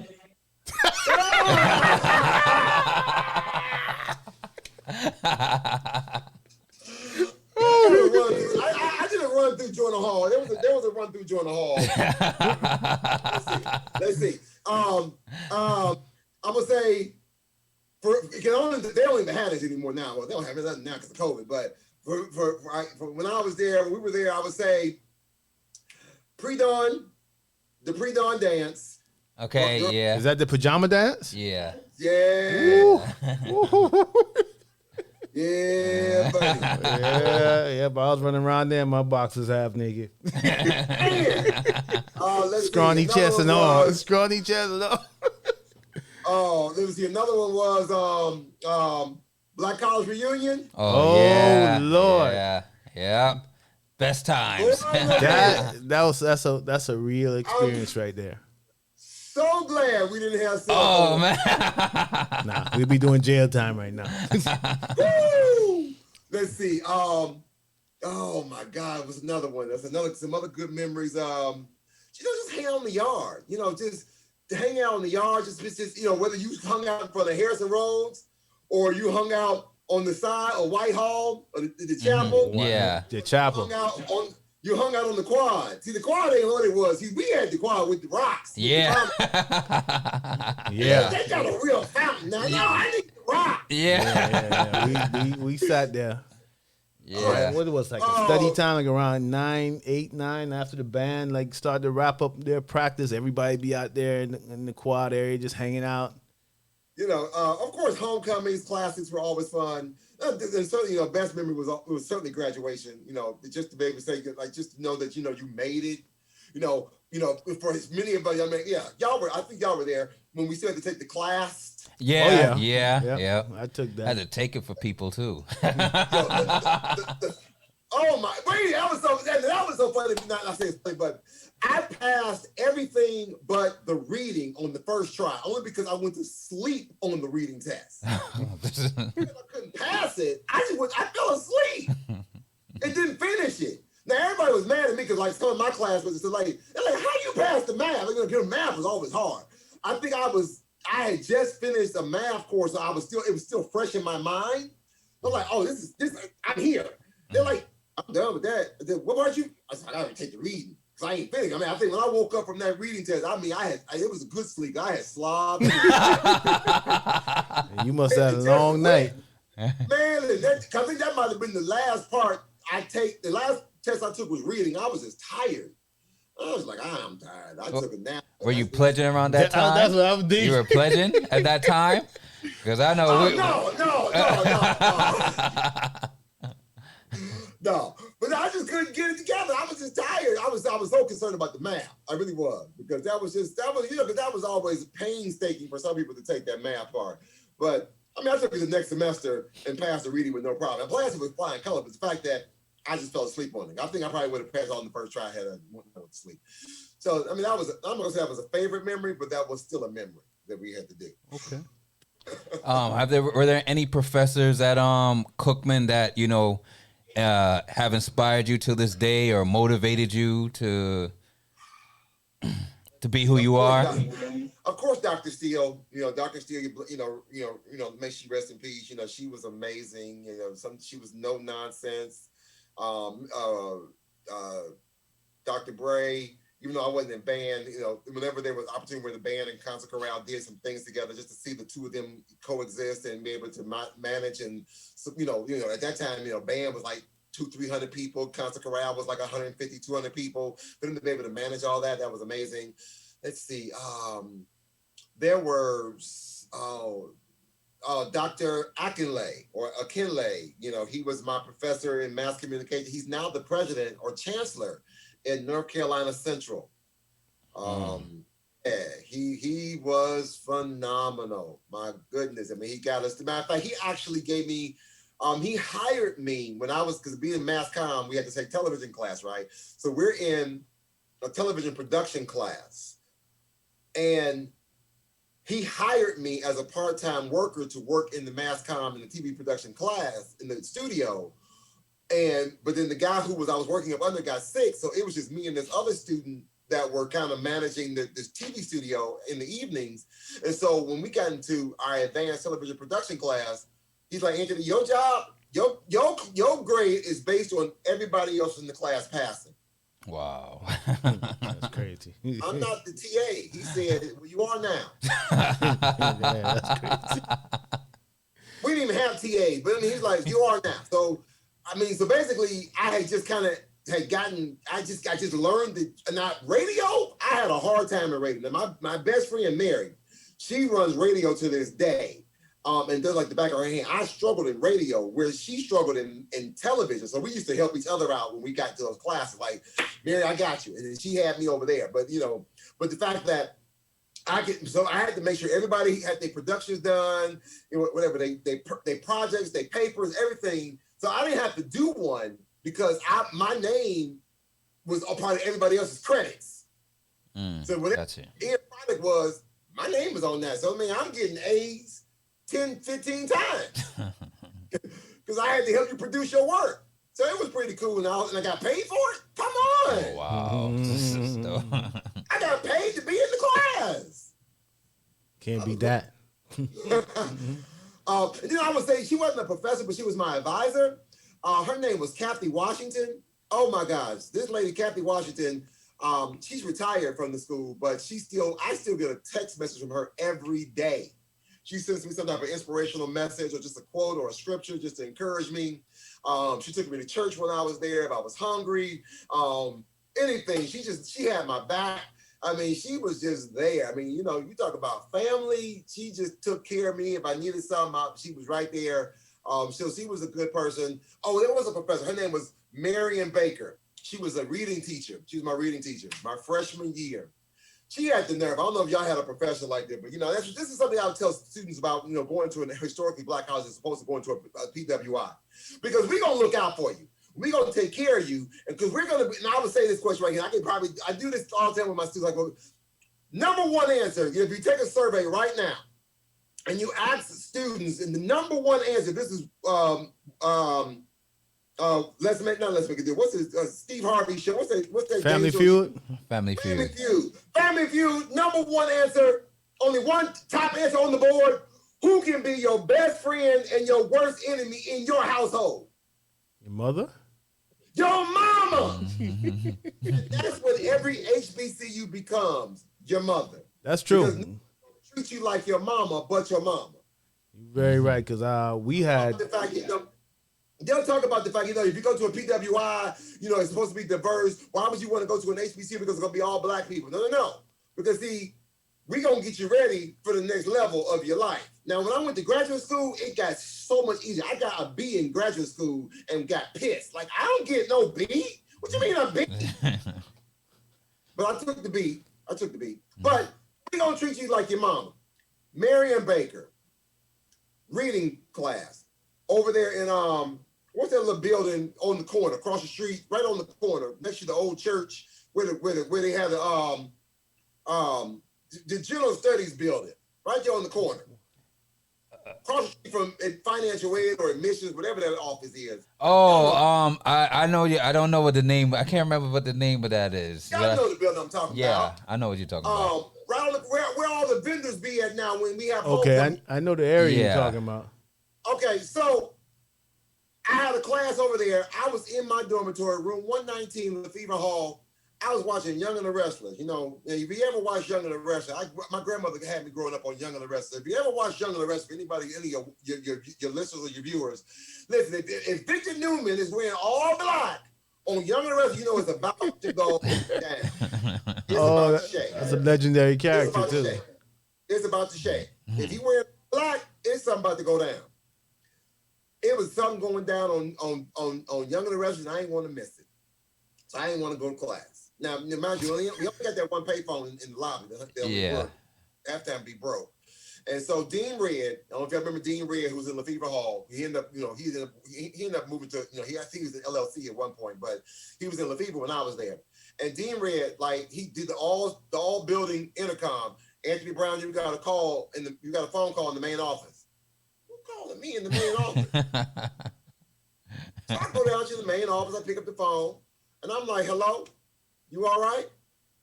I did a run through Joyner Hall. There was a run through Joyner Hall. Let's see. I'm gonna say they don't even have this anymore now. Well, they don't have it now because of COVID. But for when I was there, when we were there, I would say the pre-dawn dance. Okay, yeah. Is that the pajama dance? Yeah. Yeah. Yeah, buddy. Yeah, but I was running around there in my boxers half naked. Scrawny chest and all. Scrawny chest and all. Oh, let me see. Another one was Black College Reunion. Oh yeah. Lord. Yeah. Best times. That's a real experience right there. So glad we didn't have cell Oh man. Nah, we'd be doing jail time right now. Woo! Let's see. Oh my God, it was another one. That's some other good memories. Just hang out in the yard. Just to hang out in the yard. Just whether you hung out in front of Harrison Roads or you hung out on the side of Whitehall or the chapel. Yeah, the chapel. You hung out on the quad. See, the quad ain't what it was. See, we had the quad with the rocks. Yeah. Yeah. They got a real fountain now. No, I need the rock. Yeah. We sat there. Yeah. What it was like a study time, like around 8, 9 after the band like started to wrap up their practice. Everybody be out there in the quad area just hanging out. You know, of course, homecomings, classics were always fun. And certainly, you know, best memory was certainly graduation. You know, just to be able to say, like, just to know that you made it. You know, for many of us, I mean, yeah, I think y'all were there when we still had to take the class. Yeah, Oh, yeah. I took that. I had to take it for people too. Oh my! Wait, that was so funny. Not say it's funny, but I passed everything but the reading on the first try, only because I went to sleep on the reading test. I couldn't pass it. I fell asleep and didn't finish it. Now everybody was mad at me because like some of my class was just like, they're like, how you pass the math? Like, you know, math was always hard. I think I had just finished a math course, so it was still fresh in my mind. I was like, oh, this I'm here. They're like, I'm done with that. I said, what about you? I said, I gotta take the reading. Cause I ain't finished. I mean, I think when I woke up from that reading test, it was a good sleep. I had slob. You must have had a long night. Man, I think that might have been the last part the last test I took was reading. I was just tired. I was like, I'm tired. I took a nap. Were you pledging around that time? That's what I was doing. You were pledging at that time? Because I know. No, but I just couldn't get it together. I was just tired. I was so concerned about the math. I really was, because that was always painstaking for some people to take that math part. But I mean, I took it the next semester and passed the reading with no problem. And plus, it was flying color, but the fact that I just fell asleep on it. I think I probably would have passed on the first try had I went to sleep. So I mean, I'm gonna say that was a favorite memory, but that was still a memory that we had to do. Okay. Were there any professors at Cookman that have inspired you to this day or motivated you to be who you are? Of course, Dr. Steele. Dr. Steele. May she rest in peace. She was amazing. She was no nonsense. Dr. Bray. Even though I wasn't in band, whenever there was opportunity where the band and concert chorale did some things together, just to see the two of them coexist and be able to manage. And so, at that time, band was like 200-300 people. Concert chorale was like 150-200 people. For them to be able to manage all that, that was amazing. Let's see. There were Dr. Akinley. He was my professor in mass communication. He's now the president or chancellor in North Carolina Central. He was phenomenal. My goodness. I mean, he got us. As a matter of fact, he actually gave me, he hired me when I was, because being in mass comm, we had to take television class, right? So we're in a television production class. And he hired me as a part-time worker to work in the mass comm and the TV production class in the studio. But then the guy I was working up under got sick, so it was just me and this other student that were kind of managing this TV studio in the evenings. And so when we got into our advanced television production class, he's like, Anthony, your job, your grade is based on everybody else in the class passing. Wow. That's crazy. I'm not the TA. He said, well, you are now. Yeah, that's crazy. We didn't even have TAs, but I mean, he's like, you are now. So, I mean, so basically, I had just kind of I just learned that, not radio, I had a hard time in radio. Now, my best friend, Mary, she runs radio to this day. And does like the back of her hand. I struggled in radio where she struggled in television. So we used to help each other out when we got to those classes. Like, Mary, I got you. And then she had me over there. But, but the fact that I had to make sure everybody had their productions done, whatever, they projects, they papers, everything. So I didn't have to do one because my name was a part of everybody else's credits. So whatever the product was, my name was on that. So, I mean, I'm getting A's 10, 15 times because I had to help you produce your work. So it was pretty cool. And I got paid for it? Come on. Oh, wow. I got paid to be in the class. Can't beat that. And then I would say she wasn't a professor, but she was my advisor. Her name was Kathy Washington. Oh my gosh. This lady, Kathy Washington, she's retired from the school, but I still get a text message from her every day. She sends me some type of inspirational message or just a quote or a scripture just to encourage me. She took me to church when I was there if I was hungry. Anything. She had my back. I mean, she was just there. I mean, you know, you talk about family. She just took care of me. If I needed something, she was right there. So she was a good person. Oh, there was a professor. Her name was Marion Baker. She was a reading teacher. She was my reading teacher, my freshman year. She had the nerve. I don't know if y'all had a professor like that, but you know, this is something I would tell students about, you know, going to a historically Black college as opposed to going to a PWI. Because we're going to look out for you. We're going to take care of you. And because we're going to, and I would say this question right here, I do this all the time with my students, like, well, number one answer, if you take a survey right now, and you ask students, and the number one answer, this is, let's make it do. What's his, Steve Harvey show? What's that? Family Feud? Family Feud. Family Feud, number one answer, only one top answer on the board. Who can be your best friend and your worst enemy in your household? Your mother? Your mama. That's what every HBCU becomes, your mother. That's true. Because treat you like your mama, but your mama. You're very right, because we had... They'll talk about the fact, you know, if you go to a PWI, you know, it's supposed to be diverse. Why would you want to go to an HBCU because it's going to be all Black people? No. Because, see, we're going to get you ready for the next level of your life. Now, when I went to graduate school, it got so much easier. I got a B in graduate school and got pissed. Like, I don't get no B. What you mean a B? But I took the B. But we're going to treat you like your mama. Marion Baker, reading class, over there in, what's that little building on the corner, across the street, right on the corner, next to the old church, where they had the General Studies building, right there on the corner. Across the street from financial aid or admissions, whatever that office is. Oh, I know you. I don't know what the name. I can't remember what the name of that is. Y'all know the building I'm talking about. Yeah, I know what you're talking about. Right on where all the vendors be at now when we have. Okay, I know the area you're talking about. Okay, so I had a class over there. I was in my dormitory, room 119, Lefevre Hall. I was watching Young and the Restless. You know, if you ever watch Young and the Restless, my grandmother had me growing up on Young and the Restless. If you ever watch Young and the Restless, anybody, any of your listeners or your viewers, listen, if Victor Newman is wearing all black on Young and the Restless, you know it's about to go down. That's a legendary character, too. It's about to shake. If he wearing black, it's something about to go down. It was something going down on Young and the Restless, and I ain't want to miss it. So I didn't want to go to class. Now, mind you, we only got that one payphone in the lobby. They'll halftime be broke. And so Dean Red, I don't know if y'all remember Dean Red, who was in Lefevre Hall. He ended up, you know, he ended up moving to, you know, I think he was in LLC at one point, but he was in Lefevre when I was there. And Dean Red, like, he did the all building intercom. Anthony Brown, you got a phone call in the main office. Who's calling me in the main office? So I go down to the main office, I pick up the phone, and I'm like, hello, you all right?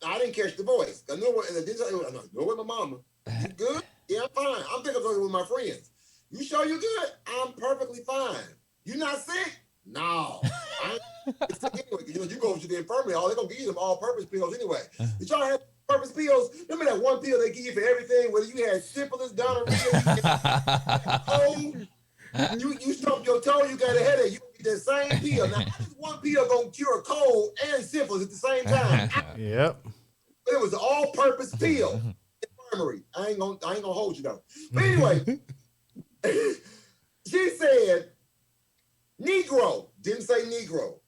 I didn't catch the voice. I knew what my mama. You good? Yeah, I'm fine. I'm thinking talking with my friends. You sure you good? I'm perfectly fine. You not sick? No. Anyway, you know, you go to the infirmary, they're gonna give you them all-purpose pills anyway. Did y'all have purpose pills? Remember that one pill they give you for everything, whether you had syphilis, gonorrhea, you stumped your toe, you got a headache, you get that same pill. Now, how is one pill gonna cure a cold and syphilis at the same time? Yep. It was an all-purpose pill. Infirmary. I ain't gonna hold you though. But anyway, she said, Negro, didn't say Negro.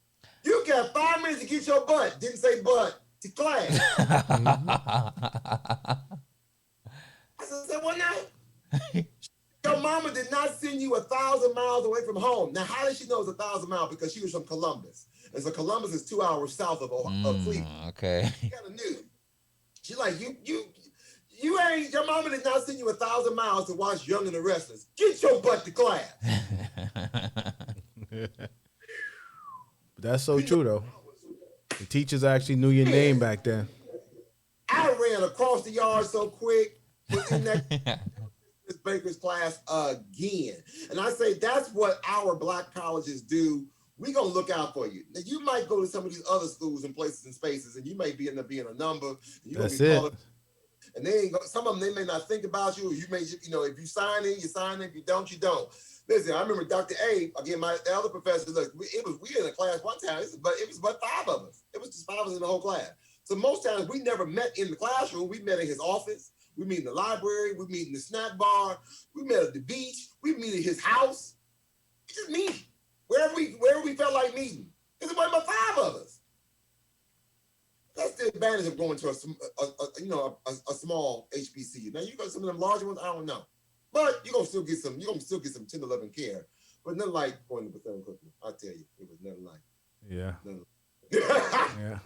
You got 5 minutes to get your butt, didn't say butt, to class. I said, what now? Your mama did not send you 1,000 miles away from home. Now, how did she know it's 1,000 miles? Because she was from Columbus. And so Columbus is 2 hours south of Cleveland. Okay. She kind of knew. She's like, you ain't, your mama did not send you 1,000 miles to watch Young and the Restless. Get your butt to class. That's so true, though. The teachers actually knew your name back then. I ran across the yard so quick within that Miss Baker's class again. And I say that's what our Black colleges do. We're going to look out for you. Now, you might go to some of these other schools and places and spaces, and you may end up being a number. And That's it. And they ain't some of them, they may not think about you. You may, you know, if you sign in, you sign in. If you don't, you don't. Listen, I remember Dr. A, again, the other professor, look, we in a class one time, but it was but 5 of us. It was just 5 of us in the whole class. So most times we never met in the classroom. We met in his office. We meet in the library. We meet in the snack bar. We met at the beach. We meet at his house. We just meet wherever we felt like meeting. Because it wasn't but 5 of us. That's the advantage of going to a small HBCU. Now you got some of them larger ones, I don't know. But you're gonna still get some tender love and care. But nothing like going to Bethune Cookman. I'll tell you, it was nothing like. Yeah. Yeah.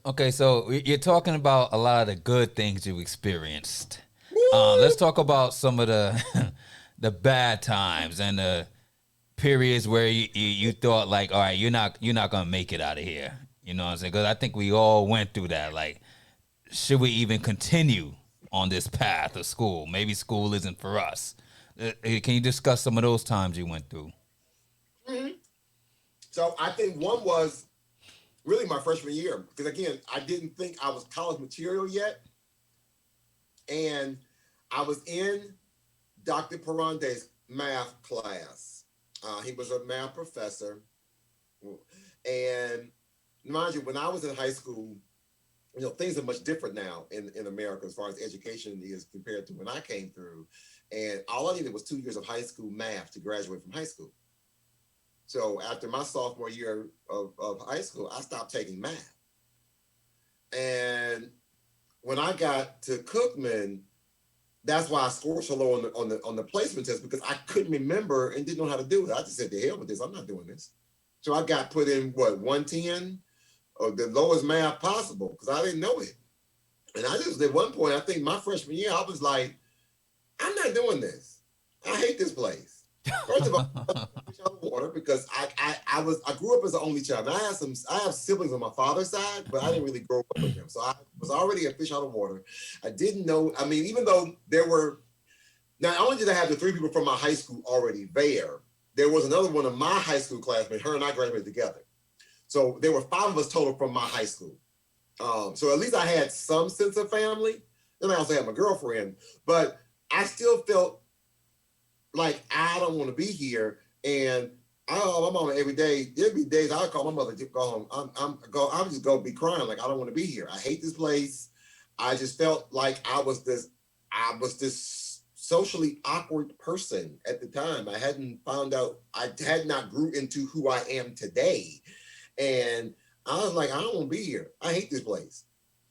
Okay, so you're talking about a lot of the good things you experienced. Let's talk about some of the the bad times and the periods where you thought like, all right, you're not gonna make it out of here. You know what I'm saying? Because I think we all went through that. Like, should we even continue on this path of school? Maybe school isn't for us. Can you discuss some of those times you went through? Mm-hmm. So I think one was really my freshman year, because again, I didn't think I was college material yet. And I was in Dr. Parande's math class. He was a math professor. And mind you, when I was in high school, you know, things are much different now in America as far as education is compared to when I came through. And all I needed was 2 years of high school math to graduate from high school. So after my sophomore year of high school, I stopped taking math. And when I got to Cookman, that's why I scored so low on the placement test, because I couldn't remember and didn't know how to do it. I just said, to hell with this, I'm not doing this. So I got put in, 110? Or the lowest math possible, because I didn't know it. And I just, at one point, I think my freshman year, I was like, I'm not doing this. I hate this place. First of all, fish out of water, because I grew up as an only child. Now I have siblings on my father's side, but I didn't really grow up with them. So I was already a fish out of water. I didn't know, I mean, even though not only did I have the 3 people from my high school already there was another one of my high school classmates, her and I graduated together. So there were 5 of us total from my high school. So at least I had some sense of family. Then I also had my girlfriend, but I still felt like I don't want to be here. And I call my mama every day. There'd be days I'd call my mother to go home. I'm just gonna be crying like I don't want to be here. I hate this place. I just felt like I was this socially awkward person at the time. I had not grew into who I am today. And I was like, I don't want to be here. I hate this place.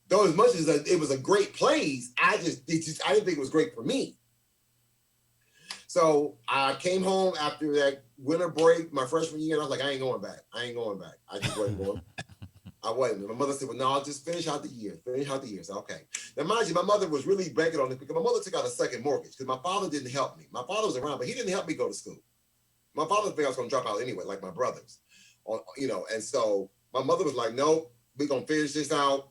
Though as much as it was a great place, I didn't think it was great for me. So I came home after that winter break, my freshman year, and I was like, I ain't going back. I just wasn't going. I wasn't. My mother said, well, no, I'll just finish out the year. So, okay. Now, mind you, my mother was really banking on it because my mother took out a second mortgage because my father didn't help me. My father was around, but he didn't help me go to school. My father figured I was going to drop out anyway, like my brothers. And so my mother was like, no, we're going to finish this out.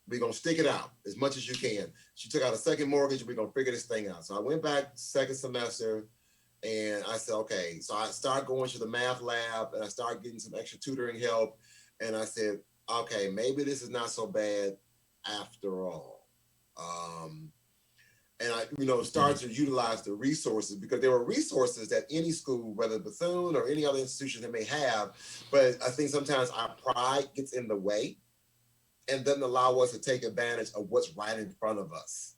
We're going to stick it out as much as you can. She took out a second mortgage. We're going to figure this thing out. So I went back second semester and I said, okay. So I started going to the math lab and I started getting some extra tutoring help. And I said, okay, maybe this is not so bad after all. And I, started to utilize the resources because there were resources that any school, whether Bethune or any other institution that may have, but I think sometimes our pride gets in the way and doesn't allow us to take advantage of what's right in front of us.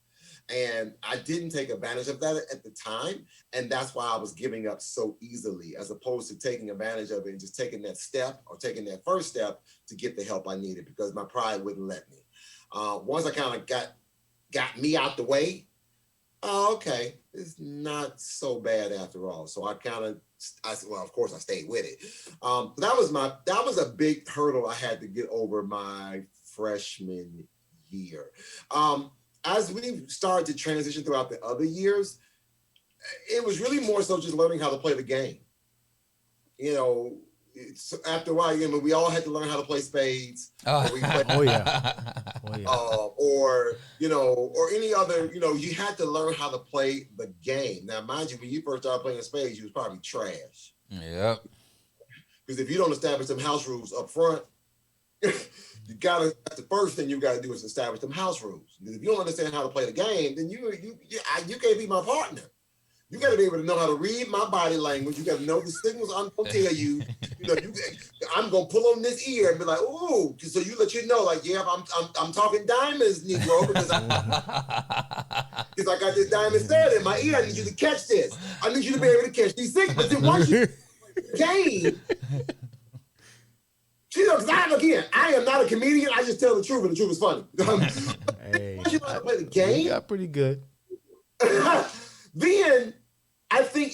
And I didn't take advantage of that at the time. And that's why I was giving up so easily, as opposed to taking advantage of it and just taking that step or taking that first step to get the help I needed because my pride wouldn't let me. Once I kind of got me out the way, okay, it's not so bad after all. So I said, well, of course I stayed with it. That was a big hurdle I had to get over my freshman year. As we started to transition throughout the other years, it was really more so just learning how to play the game. After a while, we all had to learn how to play spades. Or any other, you had to learn how to play the game. Now, mind you, when you first started playing spades, you was probably trash. Yep. Because if you don't establish some house rules up front, that's the first thing you gotta do is establish them house rules. Because if you don't understand how to play the game, then you can't be my partner. You got to be able to know how to read my body language. You got to know the signals I'm going to tell you. I'm going to pull on this ear and be like, ooh, so you let you know, like, yeah, I'm talking diamonds, Negro, because I got this diamond stud in my ear. I need you to catch this. I need you to be able to catch these things. But then once you game, because I am not a comedian. I just tell the truth, and the truth is funny. Once you know how to play the game, you got pretty good. Then I think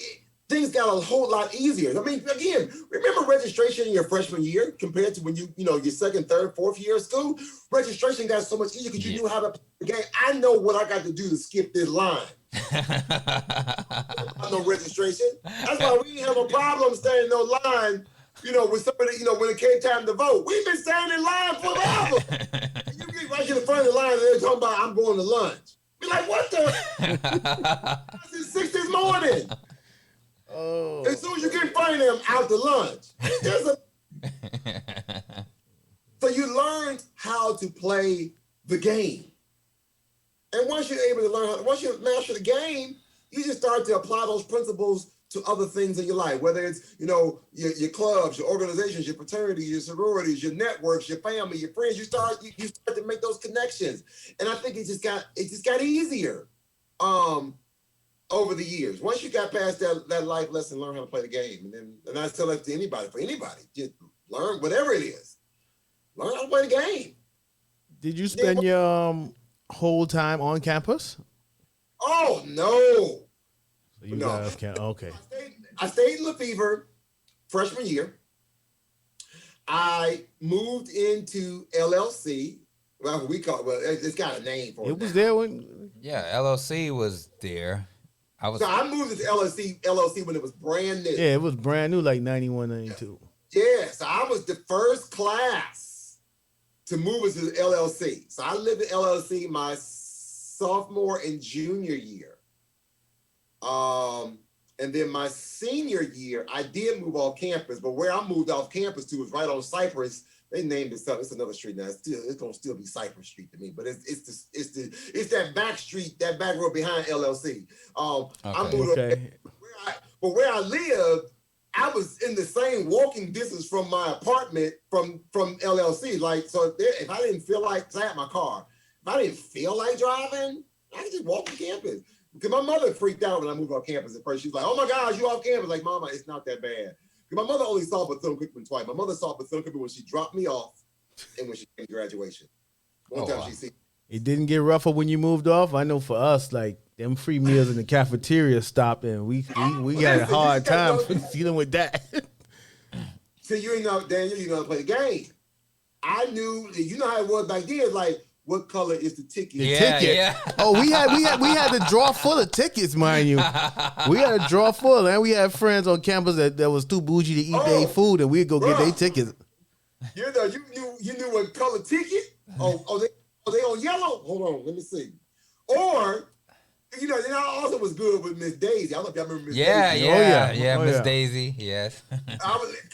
things got a whole lot easier. I mean, again, remember registration in your freshman year compared to when your second, third, fourth year of school? Registration got so much easier because you knew how to play the game. I know what I got to do to skip this line. No registration. That's why we didn't have a problem standing in no line, with somebody, when it came time to vote. We've been standing in line forever. And you get right to the front of the line and they're talking about, I'm going to lunch. Be like, what the? It's 6 this morning. Oh. As soon as you get in front of them, out to lunch. So you learned how to play the game. And once you're able to once you master the game, you just start to apply those principles to other things in your life, whether it's, your clubs, your organizations, your fraternities, your sororities, your networks, your family, your friends. You start to make those connections. And I think it just got easier over the years. Once you got past that life lesson, learn how to play the game. And I tell that to anybody, just learn whatever it is. Learn how to play the game. Did you spend your whole time on campus? Oh, no. Okay. I stayed in Lefevre freshman year. I moved into LLC. Well, it's got a name for it. It was there when. Yeah, LLC was there. I moved into LLC when it was brand new. Yeah, it was brand new, like 91, 92. Yeah, so I was the first class to move into the LLC. So I lived in LLC my sophomore and junior year. And then my senior year, I did move off campus, but where I moved off campus to was right on Cypress. They named it something. It's another street now. It's gonna still be Cypress Street to me, but it's that back street, that back road behind LLC. I moved up, but where I lived, I was in the same walking distance from my apartment from LLC. Like, so if I didn't feel like, 'cause I had my car, if I didn't feel like driving, I could just walk to campus. Because my mother freaked out when I moved off campus at first. She was like, oh my gosh, you off campus. Like, Mama, it's not that bad. Because my mother only saw Bethune-Cookman twice. My mother saw Bethune-Cookman when she dropped me off and when she came to graduation. One time she see. It didn't get rougher when you moved off. I know for us, like, them free meals in the cafeteria stopped, and we had a hard time dealing with that. So Daniel, you know how to play the game. I knew, you know how it was back then, like, what color is the ticket? Yeah. Oh, we had to draw full of tickets, mind you. We had to draw full, and we had friends on campus that was too bougie to eat their food, and we'd go get their tickets. You knew what color ticket? They on yellow? Hold on, let me see. Or, then I also was good with Miss Daisy. I don't know if y'all remember Miss Daisy. Yeah, Miss Daisy, yes.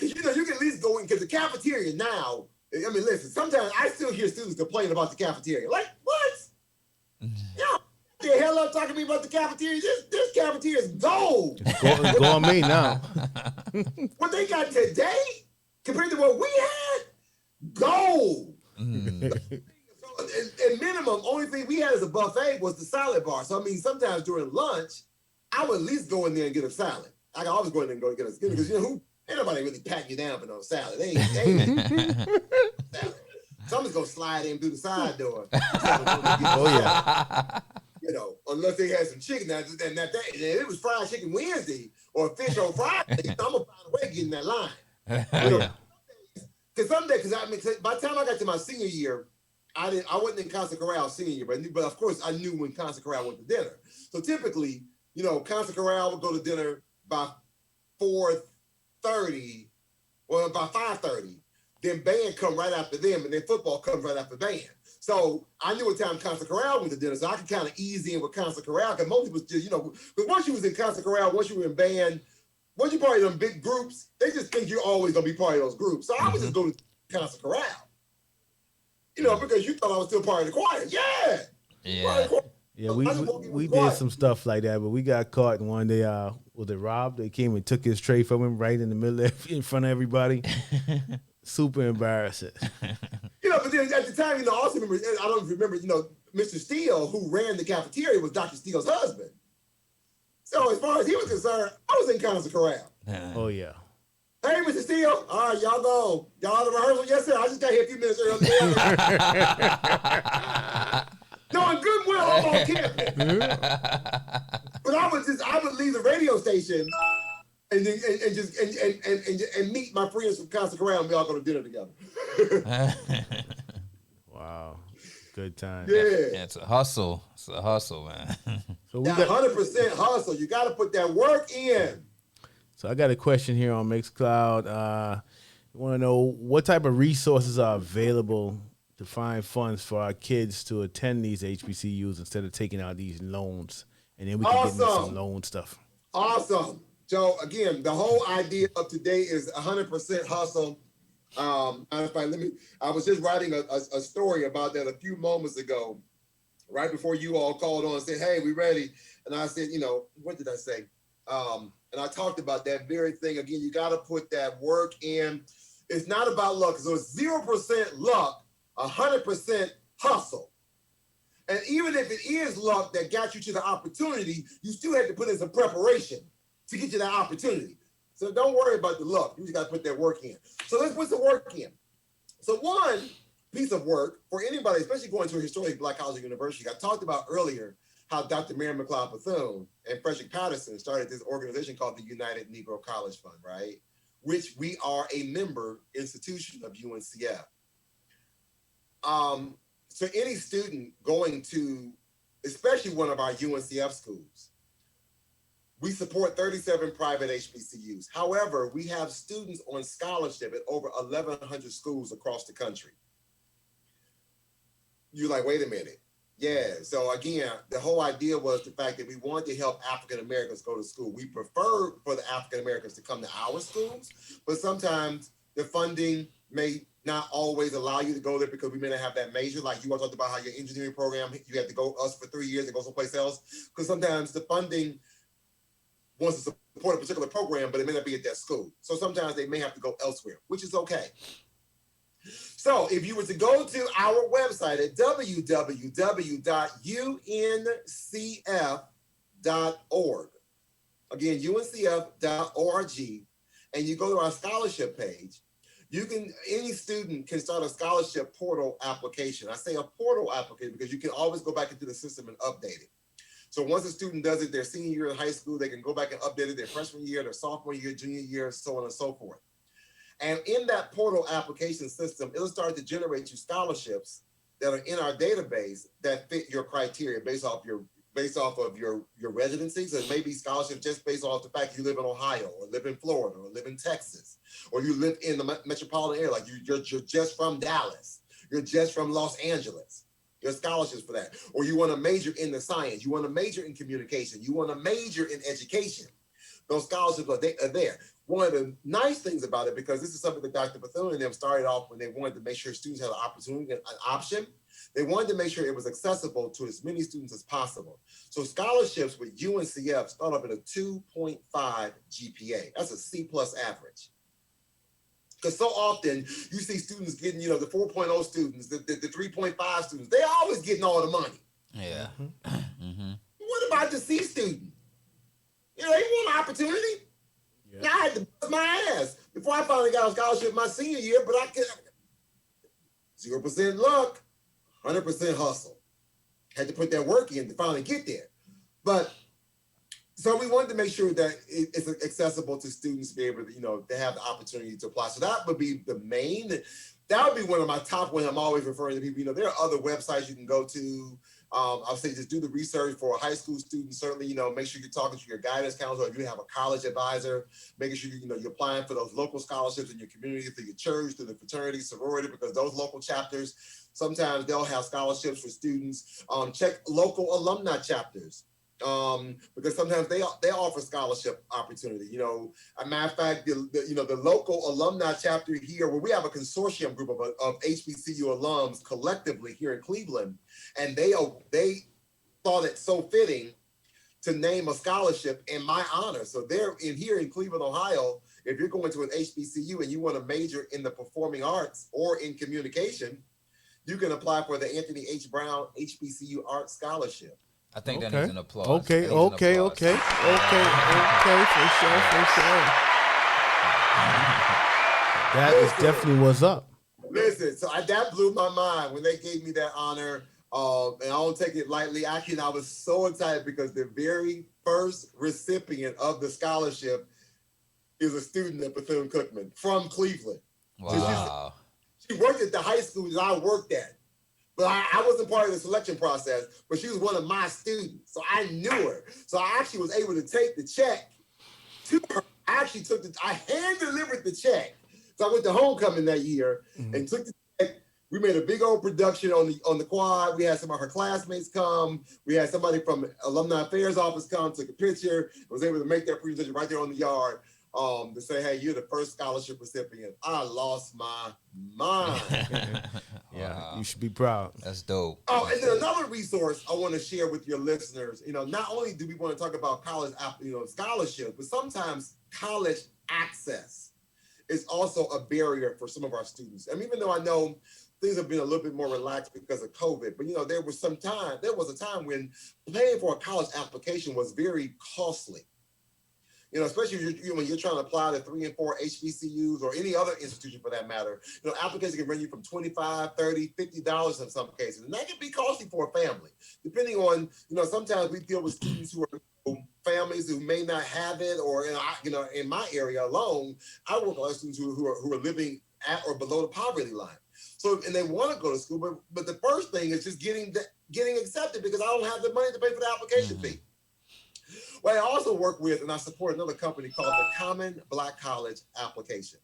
Because you can at least go in, because the cafeteria now, I mean, listen, sometimes I still hear students complain about the cafeteria. Like, what? The hell up talking to me about the cafeteria? This cafeteria is gold. It's go on me now. What they got today, compared to what we had, gold. So, at minimum, only thing we had as a buffet was the salad bar. So, I mean, sometimes during lunch, I would at least go in there and get a salad. I could always go in there and go get a salad. Because, ain't nobody really patting you down for no salad. They ain't salad. So I'm just going to slide in through the side door. Unless they had some chicken. And it was fried chicken Wednesday or fish on Friday, I'm going to find a way to get in that line. Because by the time I got to my senior year, I wasn't in Concert Chorale senior year, but of course I knew when Concert Chorale went to dinner. So typically, Concert Chorale would go to dinner by 4:30, or by 5:30. Then band come right after them, and then football comes right after band. So I knew what time Concert Chorale went to dinner, so I could kind of ease in with Concert Chorale, because most people just, because once you was in Concert Chorale, once you were in band, once you part of them big groups, they just think you're always going to be part of those groups. So I would just go to Concert Chorale. You know, because you thought I was still part of the choir. Yeah. Yeah. Yeah, we did some stuff like that, but we got caught and one day. Was it Rob? They came and took his tray from him right in the middle in front of everybody. Super embarrassing. You know, but then at the time, you know, also remember, I don't remember, you know, Mr. Steele, who ran the cafeteria, was Dr. Steele's husband. So as far as he was concerned, I was in constant corral. Oh yeah. Hey, Mr. Steele. All right, y'all go. Y'all at the rehearsal? Yes, sir. I just got here a few minutes early. Knowing good and well I'm on campus. But I would leave the radio station and meet my friends from Constant Corral and we all go to dinner together. Wow. Good time. Yeah. It's a hustle. It's a hustle, man. So we That got 100% hustle. You got to put that work in. So I got a question here on Mixcloud. You want to know what type of resources are available to find funds for our kids to attend these HBCUs instead of taking out these loans, and then we can get into some loan stuff. Awesome. So again, the whole idea of today is 100% hustle. I was just writing a story about that a few moments ago, right before you all called on and said, "Hey, we ready?" And I said, you know, what did I say? And I talked about that very thing. Again, you got to put that work in. It's not about luck. So it's 0% luck, 100% hustle. And even if it is luck that got you to the opportunity, you still have to put in some preparation to get you that opportunity. So don't worry about the luck. You just got to put that work in. So let's put some work in. So one piece of work for anybody, especially going to a historically Black college or university, I talked about earlier how Dr. Mary McLeod Bethune and Frederick Patterson started this organization called the United Negro College Fund, right? Which we are a member institution of UNCF. So any student going to, especially one of our UNCF schools, we support 37 private HBCUs. However, we have students on scholarship at over 1,100 schools across the country. You're like, wait a minute. Yeah, so again, the whole idea was the fact that we wanted to help African Americans go to school. We prefer for the African Americans to come to our schools, but sometimes the funding may not always allow you to go there because we may not have that major. Like you all talked about how your engineering program, you have to go us for 3 years and go someplace else. Because sometimes the funding wants to support a particular program, but it may not be at that school. So sometimes they may have to go elsewhere, which is okay. So if you were to go to our website at www.uncf.org, again, uncf.org, and you go to our scholarship page, any student can start a scholarship portal application. I say a portal application because you can always go back into the system and update it. So once a student does it their senior year in high school, they can go back and update it their freshman year, their sophomore year, junior year, so on and so forth. And in that portal application system, it'll start to generate you scholarships that are in our database that fit your criteria based off of your residency. So it may be scholarships just based off the fact you live in Ohio or live in Florida or live in Texas, or you live in the metropolitan area, like you're just from Dallas, you're just from Los Angeles. There's scholarships for that. Or you want to major in the science, you want to major in communication, you want to major in education. Those scholarships are there. One of the nice things about it, because this is something that Dr. Bethune and them started off when they wanted to make sure students had an opportunity, an option. They wanted to make sure it was accessible to as many students as possible. So scholarships with UNCF start up at a 2.5 GPA. That's a C+ average. Because so often you see students getting, the 4.0 students, the 3.5 students, they're always getting all the money. Yeah. Mm-hmm. What about the C student? They want an opportunity. Yeah. Now I had to bust my ass before I finally got a scholarship my senior year, but I could 0% luck, 100% hustle. Had to put that work in to finally get there. But so we wanted to make sure that it's accessible to students to be able to, to have the opportunity to apply. So that would be that would be one of my top ones I'm always referring to people. There are other websites you can go to. I'll say just do the research for a high school student. Certainly, make sure you're talking to your guidance counselor. If you have a college advisor, making sure you're applying for those local scholarships in your community, through your church, through the fraternity, sorority, because those local chapters, sometimes they'll have scholarships for students. Check local alumni chapters. because sometimes they offer scholarship opportunity. You know, a matter of fact, the local alumni chapter here, where we have a consortium group of HBCU alums collectively here in Cleveland, and they thought it so fitting to name a scholarship in my honor. So they're here in Cleveland, Ohio. If you're going to an HBCU and you want to major in the performing arts or in communication, you can apply for the Anthony H. Brown HBCU Art Scholarship. I think that needs an applause. Okay, for sure. That is definitely what's up. Listen, so that blew my mind when they gave me that honor. And I don't take it lightly. Actually, I was so excited because the very first recipient of the scholarship is a student at Bethune-Cookman from Cleveland. Wow. She worked at the high school that I worked at. But I wasn't part of the selection process, but she was one of my students. So I knew her. So I actually was able to take the check to her. I hand delivered the check. So I went to homecoming that year and took the check. We made a big old production on the quad. We had some of her classmates come. We had somebody from Alumni Affairs office come, took a picture, was able to make that presentation right there on the yard to say, hey, you're the first scholarship recipient. I lost my mind. Yeah, you should be proud. That's dope. Oh, and then another resource I want to share with your listeners, not only do we want to talk about college, scholarships, but sometimes college access is also a barrier for some of our students. I mean, even though I know things have been a little bit more relaxed because of COVID, but there was a time when paying for a college application was very costly. Especially when you're trying to apply to 3 and 4 HBCUs or any other institution for that matter, applications can run you from $25, $30, $50 in some cases. And that can be costly for a family, depending on, sometimes we deal with students who are families who may not have it, or, in my area alone, I work with a lot of students who are living at or below the poverty line. So, and they want to go to school, but the first thing is just getting accepted because I don't have the money to pay for the application fee. Well, I also work with and I support another company called the Common Black College Application.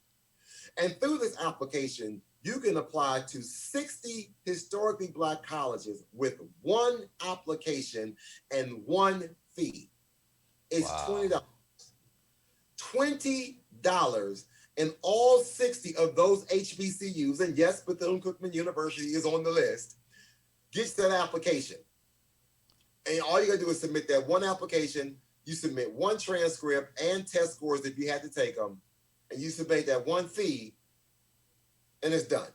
And through this application, you can apply to 60 historically Black colleges with one application and one fee. It's $20. $20. And all 60 of those HBCUs, and yes, Bethune-Cookman University is on the list, gets that application. And all you gotta do is submit that one application. You submit one transcript and test scores if you had to take them, and you submit that one fee, and it's done.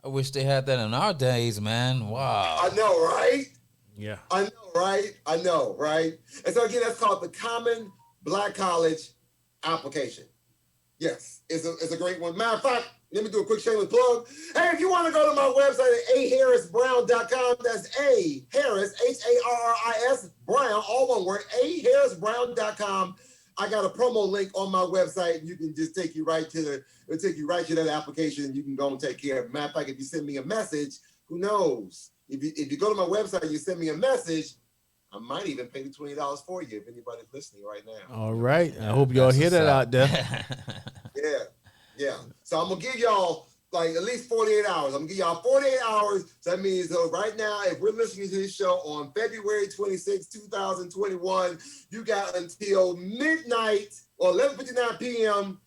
I wish they had that in our days, man. Wow. I know, right? Yeah. I know, right? And so again, that's called the Common Black College Application. Yes, it's a great one. Matter of fact, let me do a quick shameless plug. Hey, if you want to go to my website at aharrisbrown.com, that's A Harris, Harris, Brown, all one word, aharrisbrown.com. I got a promo link on my website. You can just take you right to that application. You can go and take care of it. Matter of fact, if you send me a message, who knows? If you go to my website, you send me a message, I might even pay the $20 for you if anybody's listening right now. All right. I hope y'all hear that out there. Yeah. So I'm going to give y'all like at least 48 hours. I'm going to give y'all 48 hours. So that means right now, if we're listening to this show on February 26, 2021, you got until midnight or 11:59 p.m.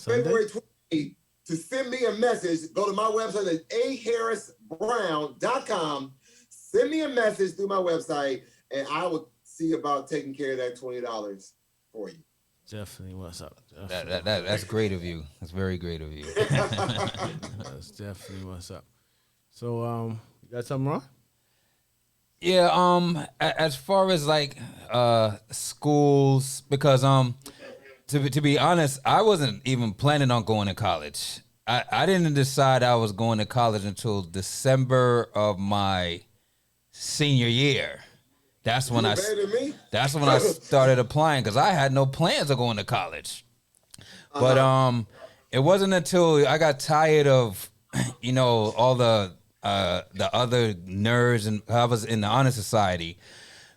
February 28th to send me a message. Go to my website at aharrisbrown.com. Send me a message through my website, and I will see about taking care of that $20 for you. Definitely what's up. That's great of you. That's very great of you. That's definitely what's up. So, you got something wrong? Yeah, as far as like schools, because to be honest, I wasn't even planning on going to college. I didn't decide I was going to college until December of my senior year. That's when I started applying because I had no plans of going to college. But it wasn't until I got tired of all the other nerds, and I was in the honor society.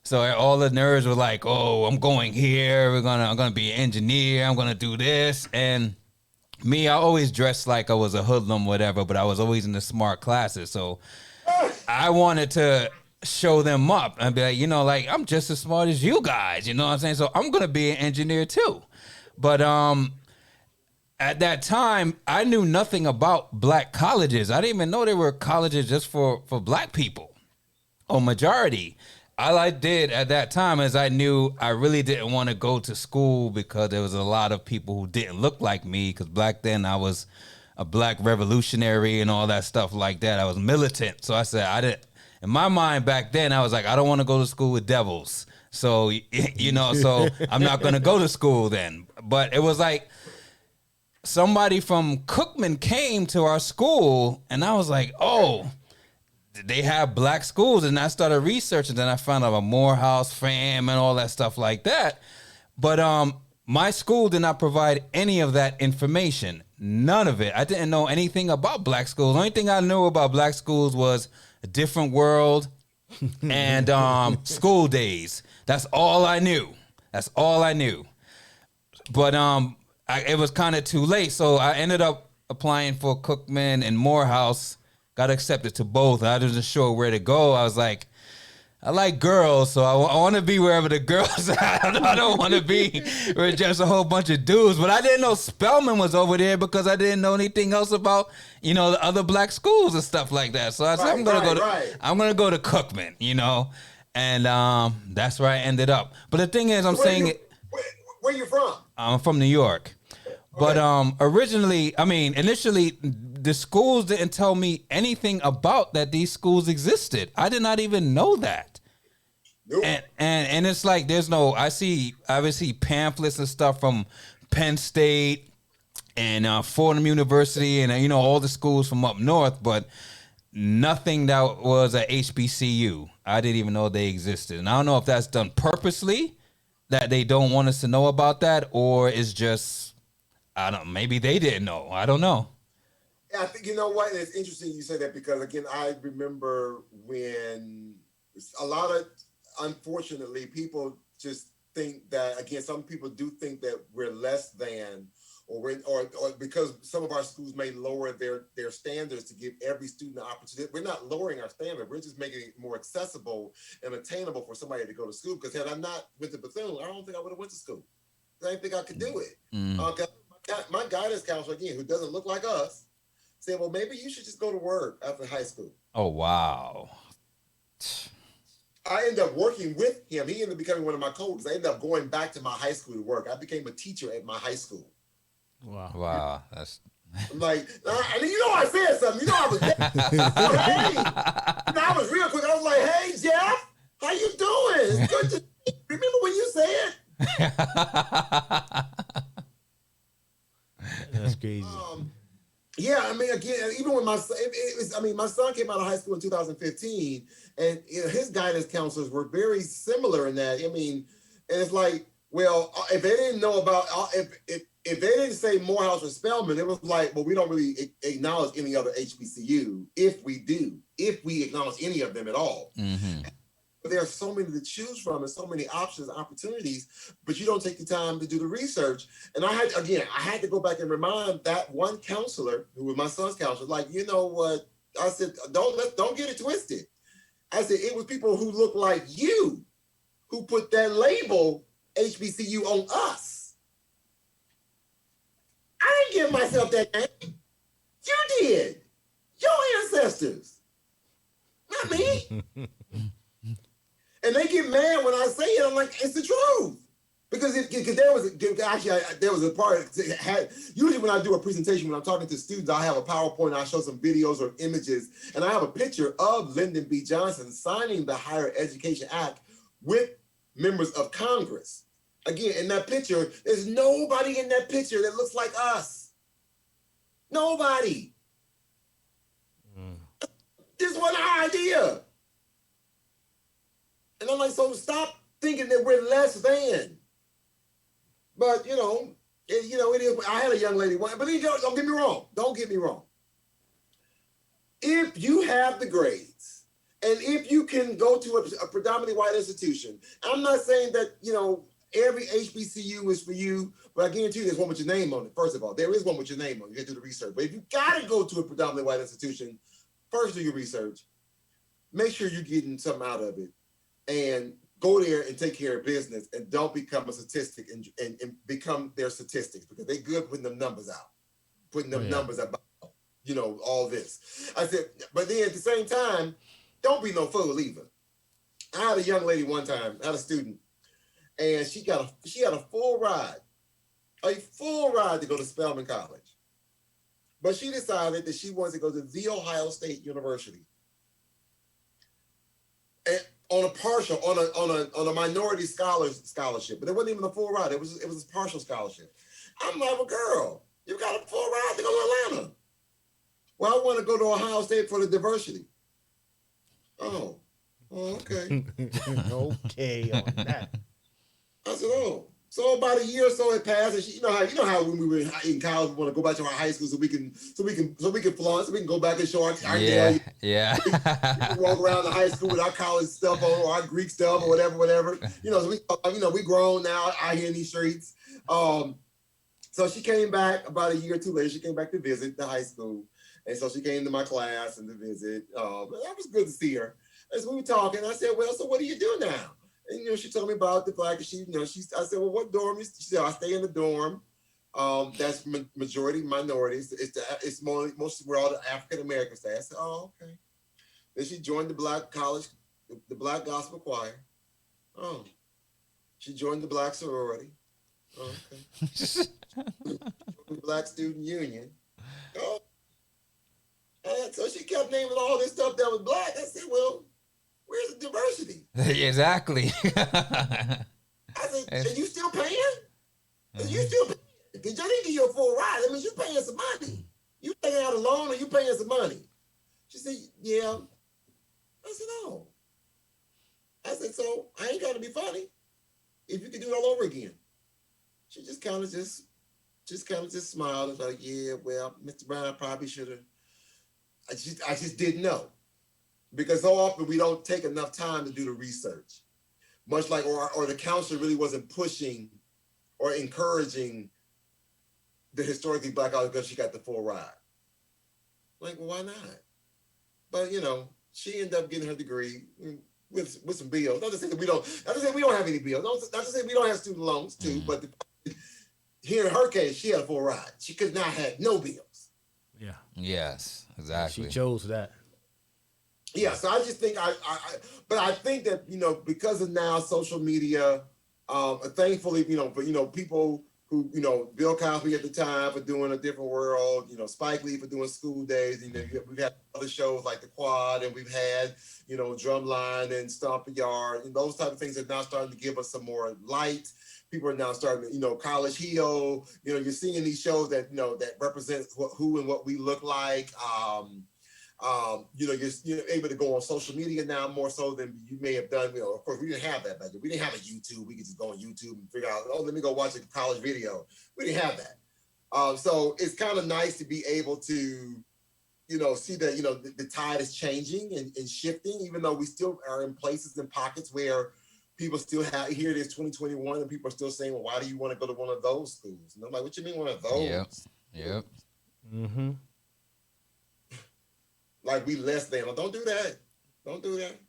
So all the nerds were like, "Oh, I'm going here. I'm gonna be an engineer. I'm gonna do this." And me, I always dressed like I was a hoodlum, whatever. But I was always in the smart classes. So I wanted to show them up and be like, you know, like, I'm just as smart as you guys, you know what I'm saying? So I'm gonna be an engineer too. But at that time, I knew nothing about black colleges. I didn't even know there were colleges just for black people, or majority. All I did at that time is I knew I really didn't want to go to school because there was a lot of people who didn't look like me, because back then I was a black revolutionary and all that stuff like that. I was militant. So I said, I didn't, in my mind back then, I was like, I don't want to go to school with devils. So, you know, so I'm not going to go to school then. But it was like somebody from Cookman came to our school and I was like, oh, they have black schools. And I started researching. Then I found out about Morehouse, FAM, and all that stuff like that. But my school did not provide any of that information. None of it. I didn't know anything about black schools. The only thing I knew about black schools was A Different World and School Days. That's all I knew. That's all I knew. But it was kind of too late. So I ended up applying for Cookman and Morehouse. Got accepted to both. I wasn't sure where to go. I was like, I like girls, so I want to be wherever the girls are. I don't want to be where it's just a whole bunch of dudes. But I didn't know Spelman was over there because I didn't know anything else about, you know, the other black schools and stuff like that. So I said, I'm gonna go to Cookman, you know, and that's where I ended up. But the thing is, where you from? I'm from New York. But initially, the schools didn't tell me anything about that these schools existed. I did not even know that. Nope. And it's like I see pamphlets and stuff from Penn State and Fordham University and you know all the schools from up north, but nothing that was a HBCU. I didn't even know they existed, and I don't know if that's done purposely, that they don't want us to know about that, or it's just maybe they didn't know. I don't know. Yeah, I think, you know what, it's interesting you say that because, again, I remember when a lot of, unfortunately, people just think that, again, some people do think that we're less than, or because some of our schools may lower their standards to give every student an opportunity. We're not lowering our standard. We're just making it more accessible and attainable for somebody to go to school. Because had I not went to Bethune, I don't think I would have went to school. I didn't think I could do it. My guidance counselor, again, who doesn't look like us, said, well, maybe you should just go to work after high school. Oh, wow. I ended up working with him. He ended up becoming one of my coaches. I ended up going back to my high school to work. I became a teacher at my high school. Wow. That's... I'm like, and you know I said something. You know I was hey. And I was real quick. I was like, hey, Jeff, how you doing? It's good to see you. Remember when you said? That's crazy. Yeah, I mean, again, even when my son, my son came out of high school in 2015, and his guidance counselors were very similar in that. I mean, and it's like, well, if they didn't know about, if they didn't say Morehouse or Spelman, it was like, well, we don't really acknowledge any other HBCU. If we acknowledge any of them at all. Mm-hmm. There are so many to choose from and so many options and opportunities, but you don't take the time to do the research. And I had to go back and remind that one counselor who was my son's counselor, like, you know what? I said, don't get it twisted. I said, it was people who look like you who put that label HBCU on us. I didn't give myself that name. You did. Your ancestors. Not me. And they get mad when I say it. I'm like, it's the truth. Because there was a part, usually when I do a presentation, when I'm talking to students, I have a PowerPoint, I show some videos or images, and I have a picture of Lyndon B. Johnson signing the Higher Education Act with members of Congress. Again, in that picture, there's nobody in that picture that looks like us. Nobody. This wasn't our idea. And I'm like, so stop thinking that we're less than. But, it is. I had a young lady, but don't get me wrong. Don't get me wrong. If you have the grades, and if you can go to a predominantly white institution, I'm not saying that, every HBCU is for you, but I guarantee you there's one with your name on it. First of all, there is one with your name on it. You can do the research. But if you got to go to a predominantly white institution, first do your research. make sure you're getting something out of it, and go there and take care of business, and don't become a statistic and become their statistics, because they're good putting them numbers out, putting them numbers about, all this. I said, but then at the same time, don't be no fool either. I had a young lady one time, I had a student, and she had a full ride to go to Spelman College. But she decided that she wanted to go to The Ohio State University. And on a minority scholarship, but it wasn't even a full ride. It was a partial scholarship. I'm like, well, girl, you got a full ride to go to Atlanta. Well, I want to go to Ohio State for the diversity. Oh, okay. Okay on that. I said, oh. So about a year or so had passed, and you know how when we were in college, we want to go back to our high school so we can flaunt, so we can go back and show our Yeah. we can walk around the high school with our college stuff on, or our Greek stuff, or whatever. So we grown now out here in these streets. So she came back about a year or two later. She came back to visit the high school, and so she came to my class and to visit. That was good to see her. As we were talking, I said, well, so what do you do now? And she told me about the fact that I said, well, what dorm? She said, I stay in the dorm. That's majority minorities. It's mostly we're all the African American staff. I said, oh, okay. Then she joined the Black college, the Black gospel choir. Oh, she joined the Black sorority. Oh, okay. The Black student union. Oh, and so she kept naming all this stuff that was Black. I said, well, where's the diversity? Exactly. I said, are you still paying? Mm-hmm. You still paying? Because you didn't give you a full ride. That means you're paying some money. You taking out a loan or you paying some money? She said, yeah. I said, no. I said, so I ain't got to be funny. If you could do it all over again. She just kind of just smiled and was like, yeah, well, Mr. Brown probably should have. I just didn't know. Because so often we don't take enough time to do the research, much like, or the counselor really wasn't pushing or encouraging the historically Black college because she got the full ride. Like, well, why not? But she ended up getting her degree with some bills. Not to say we don't have any bills. Not to say we don't have student loans too. Mm-hmm. But here in her case, she had a full ride. She could not have no bills. Yeah. Yes, exactly. She chose that. Yeah, so I just think but I think that because of now social media, thankfully for people who Bill Cosby at the time for doing A Different World, Spike Lee for doing School Days, we've had other shows like The Quad, and we've had Drumline and Stomp a Yard, and those type of things are now starting to give us some more light. People are now starting to College Hill. You're seeing these shows that that represent who and what we look like. You're able to go on social media now more so than you may have done. Of course, we didn't have that back then. We didn't have a YouTube. We could just go on YouTube and figure out, let me go watch a college video. We didn't have that. So it's kind of nice to be able to, see that, the tide is changing and shifting, even though we still are in places and pockets where people still have, here it is 2021, and people are still saying, well, why do you want to go to one of those schools? And I'm like, what you mean one of those? Yep. Mm-hmm. Like we less than. Don't do that. Don't do that.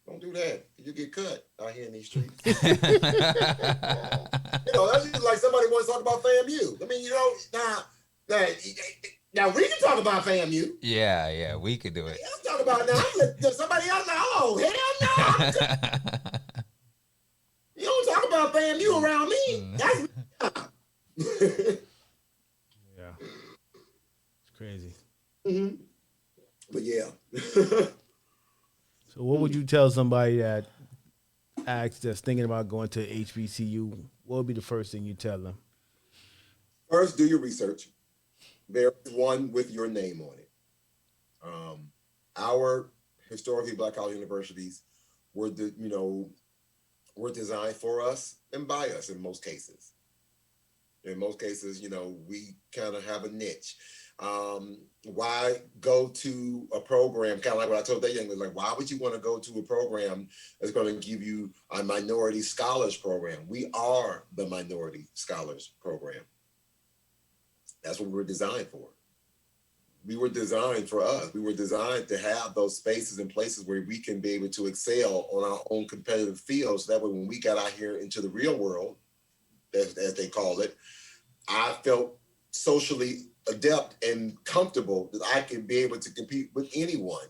Don't do that. You get cut out here in these streets. That's just like somebody wants to talk about FAMU. I mean, now we can talk about FAMU. Yeah, we could do it. Let's talk about now. Somebody else like, oh, hell no. You don't talk about FAMU around me. That's yeah. It's crazy. Mm-hmm. But yeah. So what would you tell somebody that that's thinking about going to HBCU? What would be the first thing you tell them? First, do your research. There is one with your name on it. Our historically Black college universities were designed for us and by us in most cases. In most cases, we kind of have a niche. Why go to a program, kind of like what I told that young lady, like, why would you want to go to a program that's going to give you a minority scholars program? We are the minority scholars program. That's what we're designed for. we were designed for us. We were designed to have those spaces and places where we can be able to excel on our own competitive field. So that way, when we got out here into the real world, as they call it, I felt socially adept and comfortable that I could be able to compete with anyone.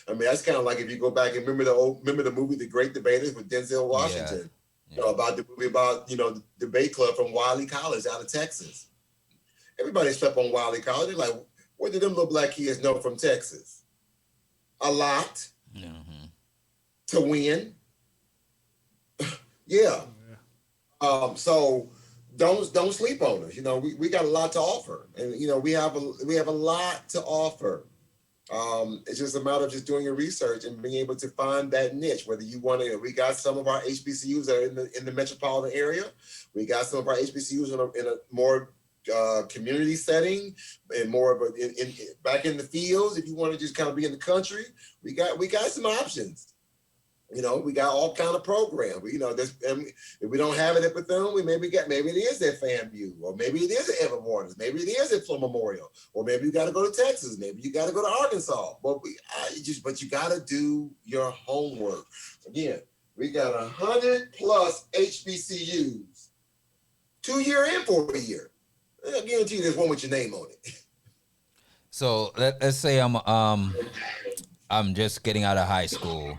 I mean, that's kind of like if you go back and remember the movie The Great Debaters with Denzel Washington, Yeah. You know, about the movie about, you know, the debate club from Wiley College out of Texas. Everybody slept on Wiley College. They're like, what did them little black kids know from Texas? A lot. Mm-hmm. To win. Yeah. So don't sleep on us. You know, we got a lot to offer, and you know we have a lot to offer. It's just a matter of just doing your research and being able to find that niche. Whether you want to, we got some of our HBCUs that are in the metropolitan area. We got some of our HBCUs in a more community setting and more of back in the fields. If you want to just kind of be in the country, we got some options. You know, we got all kind of programs. You know, if we don't have it at Bethune, maybe it is at FAMU, or maybe it is at Evan Waters, maybe it is at Flint Memorial, or maybe you got to go to Texas, maybe you got to go to Arkansas. But you got to do your homework. Again, we got 100 plus HBCUs, 2 year and 4 year. I guarantee you there's one with your name on it. So let's say I'm just getting out of high school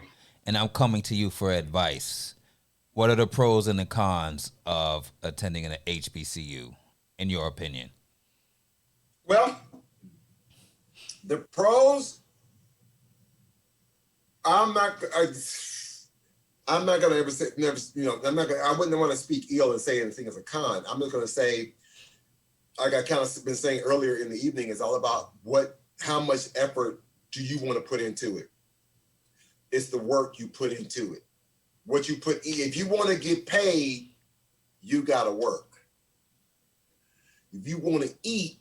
and I'm coming to you for advice. What are the pros and the cons of attending an HBCU, in your opinion? Well, the pros, I'm not gonna ever say, I wouldn't want to speak ill and say anything as a con. I'm just gonna say, like I kind of been saying earlier in the evening, is all about how much effort do you want to put into it? It's the work you put into it. What you put in. If you want to get paid, you gotta work. If you want to eat,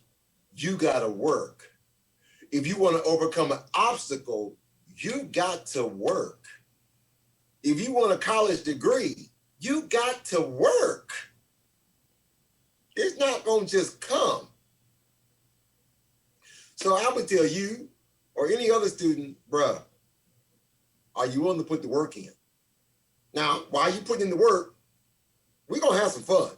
you gotta work. If you want to overcome an obstacle, you got to work. If you want a college degree, you got to work. It's not going to just come. So I would tell you, or any other student, bruh, are you willing to put the work in? Now, while you put in the work, we're going to have some fun.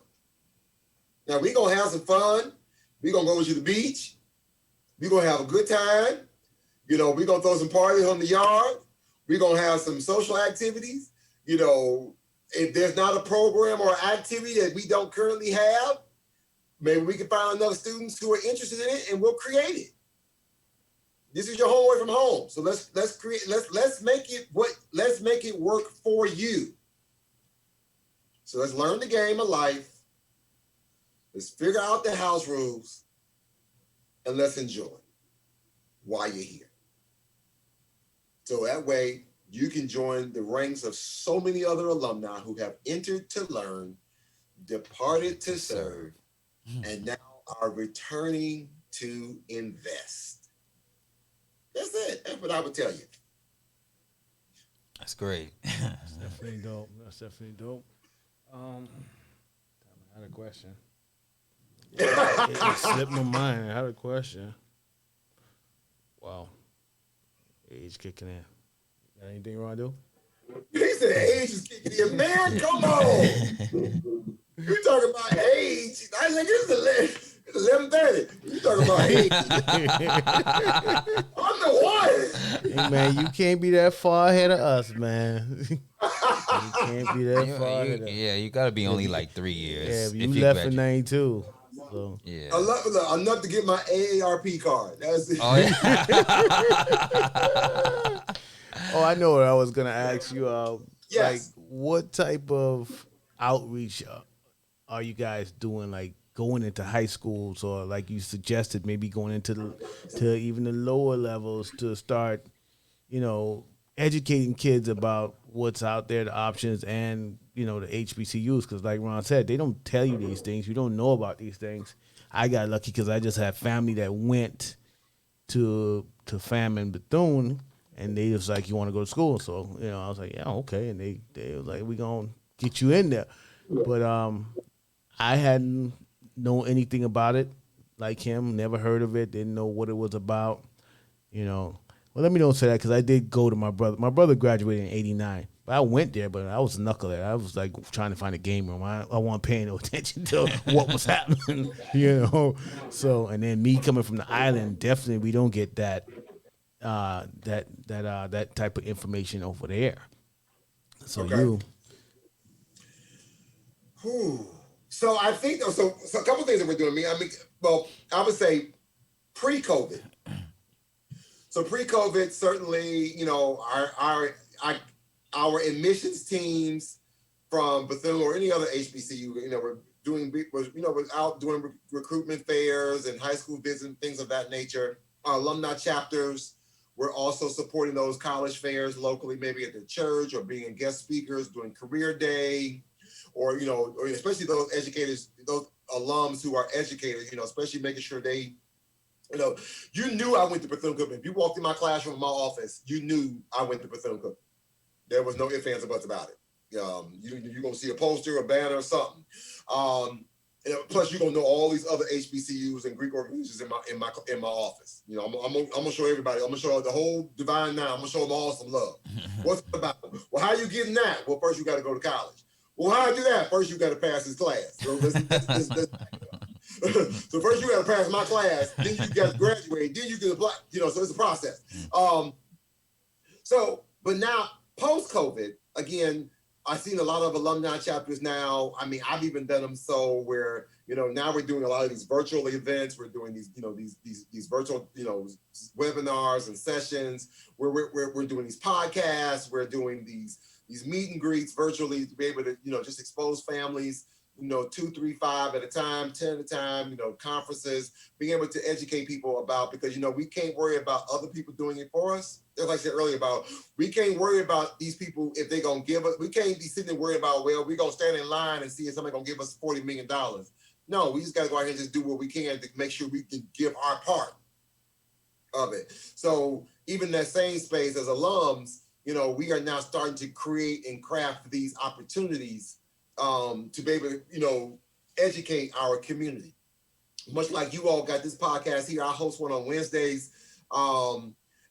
Now, we're going to have some fun. We're going to go to the beach. We're going to have a good time. You know, we're going to throw some parties on the yard. We're going to have some social activities. You know, if there's not a program or activity that we don't currently have, maybe we can find enough students who are interested in it and we'll create it. This is your home away from home. So let's make it work for you. So let's learn the game of life. Let's figure out the house rules and let's enjoy while you're here. So that way you can join the ranks of so many other alumni who have entered to learn, departed to serve, and now are returning to invest. That's it. That's what I would tell you. That's great. That's definitely dope. I had a question. It slipped my mind. I had a question. Wow. Age kicking in. Got anything you want to do? He said age is kicking in. Man, come on. You talking about age. I think it's 11:30. You talking about age. I'm the one. Hey, man, you can't be that far ahead of us, man. You can't be that far ahead of us. Yeah, you got to be only like 3 years. Yeah, you left in 92. So. Yeah. Enough to get my AARP card. That's it. Oh, yeah. Oh, I know what I was going to ask you. Yes. Like, what type of outreach are you guys doing, like, going into high schools, or like you suggested, maybe going into to even the lower levels to start, you know, educating kids about what's out there, the options, and, you know, the HBCUs? Because like Ron said, they don't tell you these things. You don't know about these things. I got lucky because I just had family that went to FAM in Bethune, and they was like, you want to go to school? So, you know, I was like, yeah, okay. And they was like, we going to get you in there. But I hadn't know anything about it like him, never heard of it, didn't know what it was about. you know. Well, let me don't say that because I did go to my brother. My brother graduated in '89, but I went there, but I was a knucklehead. I was like trying to find a game room. I wasn't paying no attention to what was happening, you know. So, and then me coming from the island, definitely we don't get that that type of information over there. So Okay. So I think so a couple of things that we're doing. Well, I would say pre-COVID. So pre-COVID, certainly, you know, our admissions teams from Bethune or any other HBCU, you know, was out doing recruitment fairs and high school visits and things of that nature. Our alumni chapters were also supporting those college fairs locally, maybe at the church or being guest speakers doing career day, or, you know, or especially those educators, those alums who are educators, you know, especially making sure they, you know, you knew I went to Bethune-Cookman. If you walked in my classroom, in my office, you knew I went to Bethune-Cookman. There was no ifs, ands, or buts about it. You're going to see a poster, a banner, or something. Plus, you're going to know all these other HBCUs and Greek organizations in my office. You know, I'm going to show everybody. I'm going to show the whole Divine Nine. I'm going to show them all some love. What's it about? Well, how you getting that? Well, first you got to go to college. Well, how do you do that? First, you got to pass this class. So so first you got to pass my class, then you got to graduate, then you can apply, you know, so it's a process. But now post-COVID, again, I've seen a lot of alumni chapters now. I mean, I've even done them so where, you know, now we're doing a lot of these virtual events. We're doing these, you know, these virtual, you know, webinars and sessions where we're doing these podcasts. We're doing these meet and greets virtually to be able to, you know, just expose families, you know, 2, 3, 5 at a time, 10 at a time, you know, conferences, being able to educate people about, because, you know, we can't worry about other people doing it for us. Just like I said earlier about, we can't worry about these people if they're going to give us, we can't be sitting there worried about, well, we're going to stand in line and see if somebody's going to give us $40 million. No, we just got to go out here and just do what we can to make sure we can give our part of it. So even that same space as alums, you know, we are now starting to create and craft these opportunities to be able to, you know, educate our community. Much like you all got this podcast here, I host one on Wednesdays.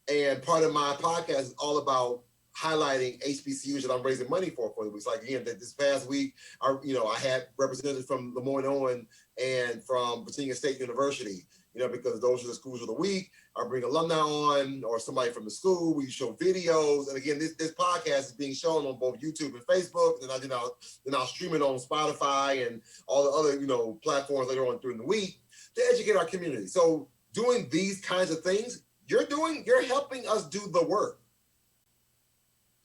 And part of my podcast is all about highlighting HBCUs that I'm raising money for the week. Like, again, this past week, I had representatives from Lemoyne-Owen and from Virginia State University, you know, because those are the schools of the week. I bring alumni on or somebody from the school. We show videos. And again, this podcast is being shown on both YouTube and Facebook. And then I'll stream it on Spotify and all the other, you know, platforms later on during the week to educate our community. So doing these kinds of things, you're helping us do the work.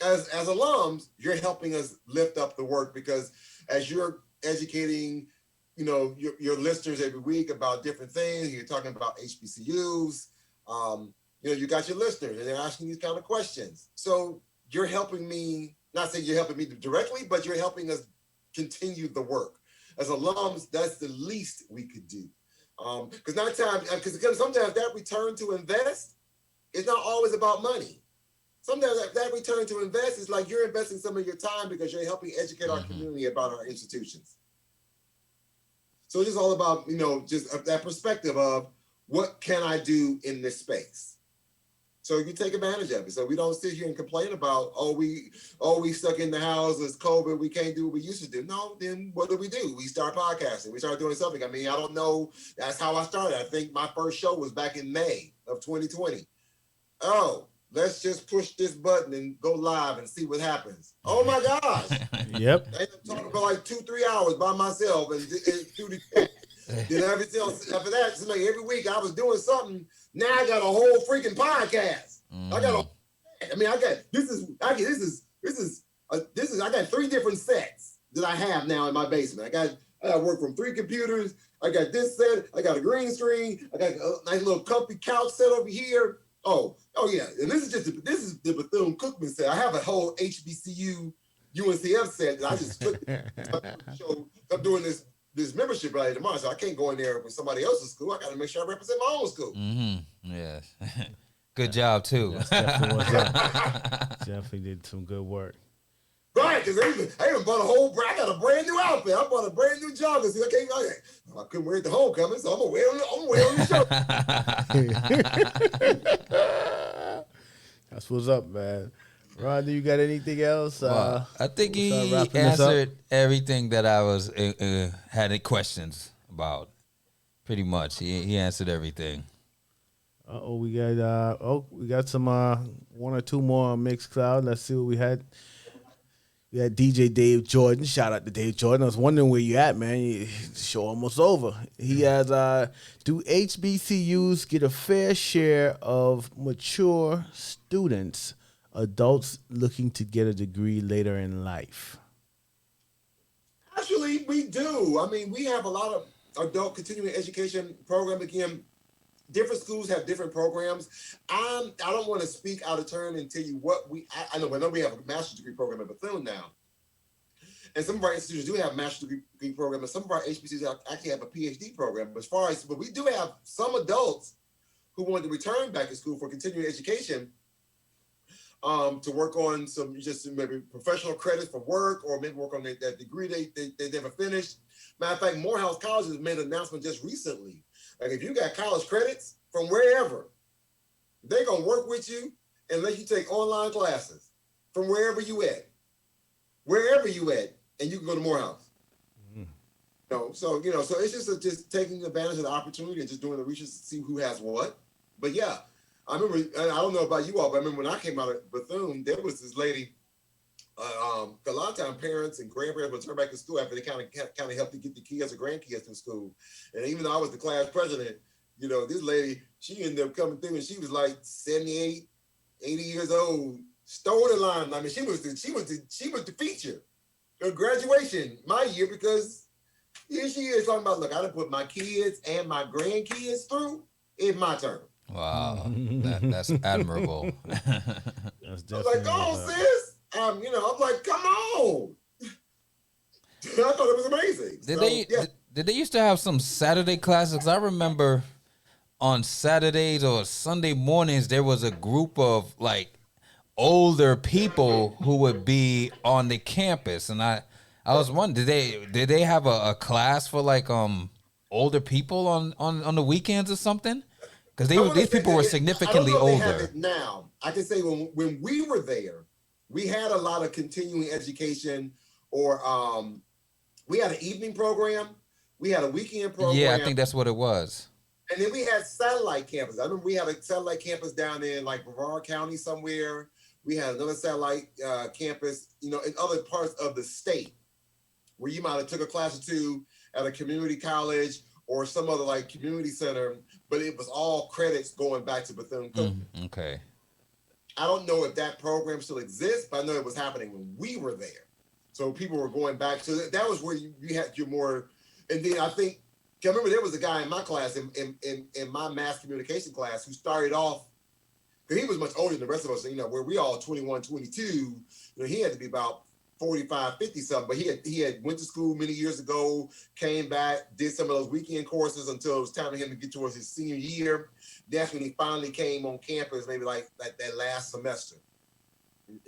As alums, you're helping us lift up the work, because as you're educating, you know, your listeners every week about different things, you're talking about HBCUs, you know, you got your listeners and they're asking these kind of questions. So you're helping me, not saying you're helping me directly, but you're helping us continue the work. As alums, that's the least we could do. Because sometimes that return to invest is not always about money. Sometimes that return to invest is like you're investing some of your time because you're helping educate our community about our institutions. So it's just all about, you know, just that perspective of what can I do in this space? So you take advantage of it. So we don't sit here and complain about, we stuck in the house, it's COVID, we can't do what we used to do. No, then what do? We start podcasting. We start doing something. I mean, I don't know. That's how I started. I think my first show was back in May of 2020. Let's just push this button and go live and see what happens. Oh my gosh. Yep. I ended up talking for like 2-3 hours by myself and do the then everything else after that, it's like every week I was doing something. Now I got a whole freaking podcast. I got I got 3 different sets that I have now in my basement. I got work from 3 computers. I got this set. I got a green screen. I got a nice little comfy couch set over here. Oh yeah. And this is the Bethune-Cookman set. I have a whole HBCU UNCF set that I just put show. I'm doing this membership right tomorrow, so I can't go in there with somebody else's school. I got to make sure I represent my own school. Yes. Good job too. Definitely did some good work. Right, because I even bought a whole, I got a brand new outfit. I bought a brand new joggers. See, I couldn't wear it to homecoming, so I'm gonna wear on the show. That's what's up, man. Ron, do you got anything else? Well, I think he wrapping this up? answered everything that I was had any questions about. Pretty much, he answered everything. We got some one or two more on Mixcloud. Let's see what we had. We had DJ Dave Jordan. Shout out to Dave Jordan. I was wondering where you at, man. The show almost over. He has, do HBCUs get a fair share of mature students, adults looking to get a degree later in life? Actually, we do. I mean, we have a lot of adult continuing education programs. Again, different schools have different programs. I don't want to speak out of turn and tell you what I know we have a master's degree program at Bethune now. And some of our institutions do have a master's degree program, and some of our HBCUs actually have a PhD program. But we do have some adults who want to return back to school for continuing education to work on some just maybe professional credits for work, or maybe work on that degree they never finished. Matter of fact, Morehouse College has made an announcement just recently. Like, if you got college credits from wherever, they're going to work with you and let you take online classes from wherever you at, and you can go to Morehouse. So it's just taking advantage of the opportunity and just doing the research to see who has what. But yeah, I remember, and I don't know about you all, but I remember when I came out of Bethune, there was this lady. A lot of times parents and grandparents would turn back to school after they kind of helped to get the kids or grandkids to school. And even though I was the class president, this lady, she ended up coming through and she was like 78, 80 years old, stole the line. I mean, she was the feature of graduation my year, because here she is talking about, look, I done put my kids and my grandkids through. It's my turn. Wow, that's admirable. I was like, oh, sis. I'm like, come on. I thought it was amazing. Did they used to have some Saturday classes? 'Cause I remember on Saturdays or Sunday mornings, there was a group of like older people who would be on the campus. And I was wondering, did they have a class for like older people on the weekends or something? Because these people were significantly older. They have it now. I can say when we were there, we had a lot of continuing education, or we had an evening program, we had a weekend program. Yeah, I think that's what it was. And then we had satellite campus. I remember we had a satellite campus down in like Brevard County somewhere. We had another satellite campus, in other parts of the state, where you might have took a class or two at a community college or some other like community center, but it was all credits going back to Bethune. Okay. I don't know if that program still exists, but I know it was happening when we were there. So people were going back. So that was where you had your more. And then I remember there was a guy in my class, in my mass communication class, who started off, because he was much older than the rest of us, where we all 21, 22, he had to be about 45, 50 something, but he had went to school many years ago, came back, did some of those weekend courses until it was time for him to get towards his senior year. That's when he finally came on campus, maybe like that last semester,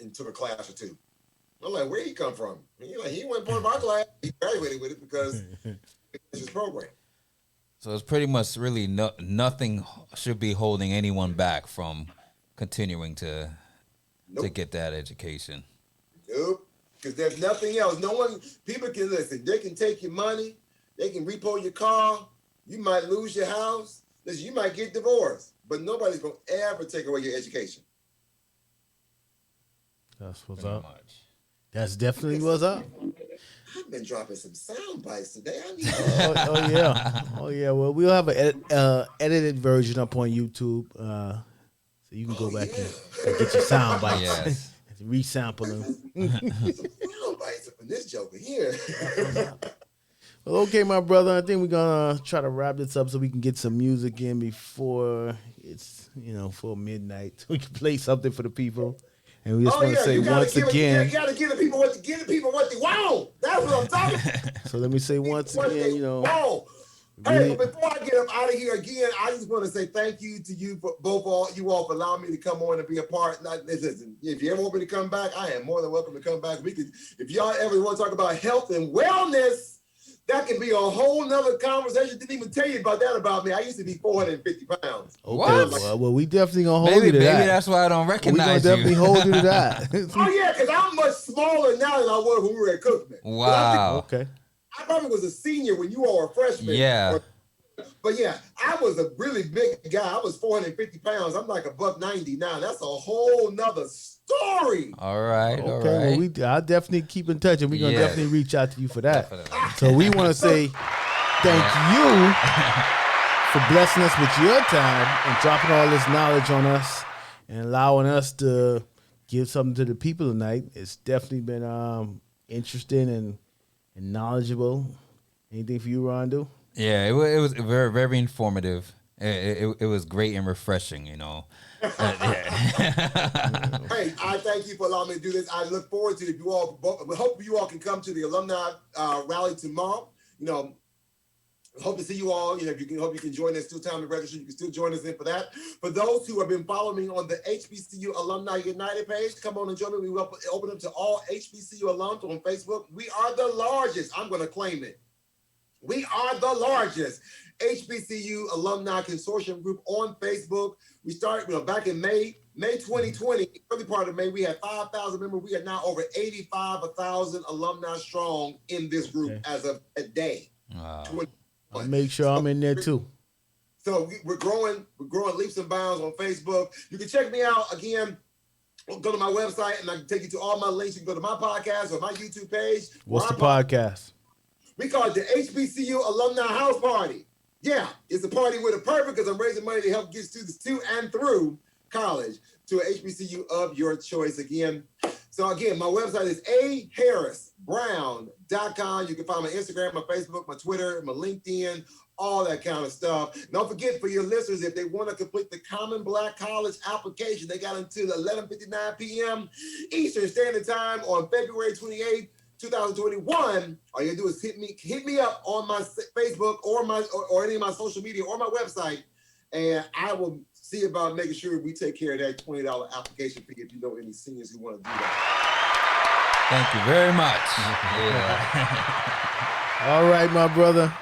and took a class or two. I'm like, where'd he come from? He wasn't part of our class. He graduated with it because it's his program. So it's pretty much really nothing should be holding anyone back from continuing to get that education. Nope. Because there's nothing else. People can listen. They can take your money. They can repo your car. You might lose your house. Listen, you might get divorced. But nobody's going to ever take away your education. That's what's up. That's definitely what's up. I've been dropping some sound bites today. Oh, yeah. Well, we'll have an edited version up on YouTube. So you can go back and get your sound bites. Yes. Resample them. Sound bites up in this joker here. Well, okay, my brother. I think we're gonna try to wrap this up so we can get some music in before it's for midnight. We can play something for the people, and we just want to say once again. You gotta give the people what they want. That's what I'm talking. So let me say once again, Hey, but before I get up out of here again, I just want to say thank you to you for you all for allowing me to come on and be a part. Listen, if you ever want me to come back, I am more than welcome to come back. If y'all ever want to talk about health and wellness, that can be a whole nother conversation. Didn't even tell you about that about me. I used to be 450 pounds. Okay, What? well, we definitely gonna hold you to that. Maybe that's why I don't We gonna recognize definitely you. hold you to that. Oh yeah, because I'm much smaller now than I was when we were at Cookman. Wow. Okay. I probably was a senior when you all were freshmen. Yeah. But yeah, I was a really big guy. I was 450 pounds. I'm like $190 now. That's a whole nother story. All right. All Okay. right. Well, I'll definitely keep in touch, and we're gonna Yeah. definitely reach out to you for that. Definitely. So we want to say thank you for blessing us with your time and dropping all this knowledge on us and allowing us to give something to the people tonight. It's definitely been interesting and knowledgeable. Anything for you, Rondu? Yeah, it was very, very informative. It was great and refreshing, you know. Hey, I thank you for allowing me to do this. I look forward to it. We hope you all can come to the alumni rally tomorrow. You know, hope to see you all. You know, hope you can join us. Still time to register. You can still join us in for that. For those who have been following me on the HBCU Alumni United page, come on and join me. We will open up to all HBCU alums on Facebook. We are the largest. I'm going to claim it. We are the largest HBCU Alumni Consortium group on Facebook. We started, back in May 2020, early part of May, we had 5,000 members. We are now over 85,000 alumni strong in this group as of today. Wow. I'll make sure I'm in there too. So we're growing leaps and bounds on Facebook. You can check me out again. Go to my website and I can take you to all my links. You can go to my podcast or my YouTube page. What's the podcast? We call it the HBCU Alumni House Party. Yeah, it's a party with a purpose because I'm raising money to help get students to and through college to an HBCU of your choice again. So again, my website is aharrisbrown.com. You can find my Instagram, my Facebook, my Twitter, my LinkedIn, all that kind of stuff. Don't forget for your listeners, if they want to complete the Common Black College application, they got until 11:59 p.m. Eastern Standard Time on February 28th. 2021, all you do is hit me up on my Facebook or any of my social media or my website, and I will see about making sure we take care of that $20 application fee if you know any seniors who want to do that. Thank you very much. All right, my brother.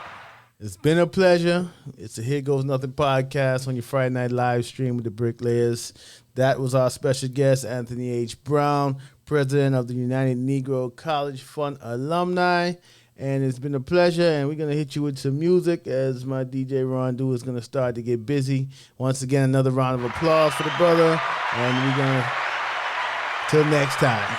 It's been a pleasure. It's a Here Goes Nothing podcast on your Friday night live stream with the Bricklayers. That was our special guest, Anthony H. Brown, president of the United Negro College Fund Alumni. And it's been a pleasure, and we're going to hit you with some music as my DJ Rondu is going to start to get busy. Once again, another round of applause for the brother, and we're going to, till next time.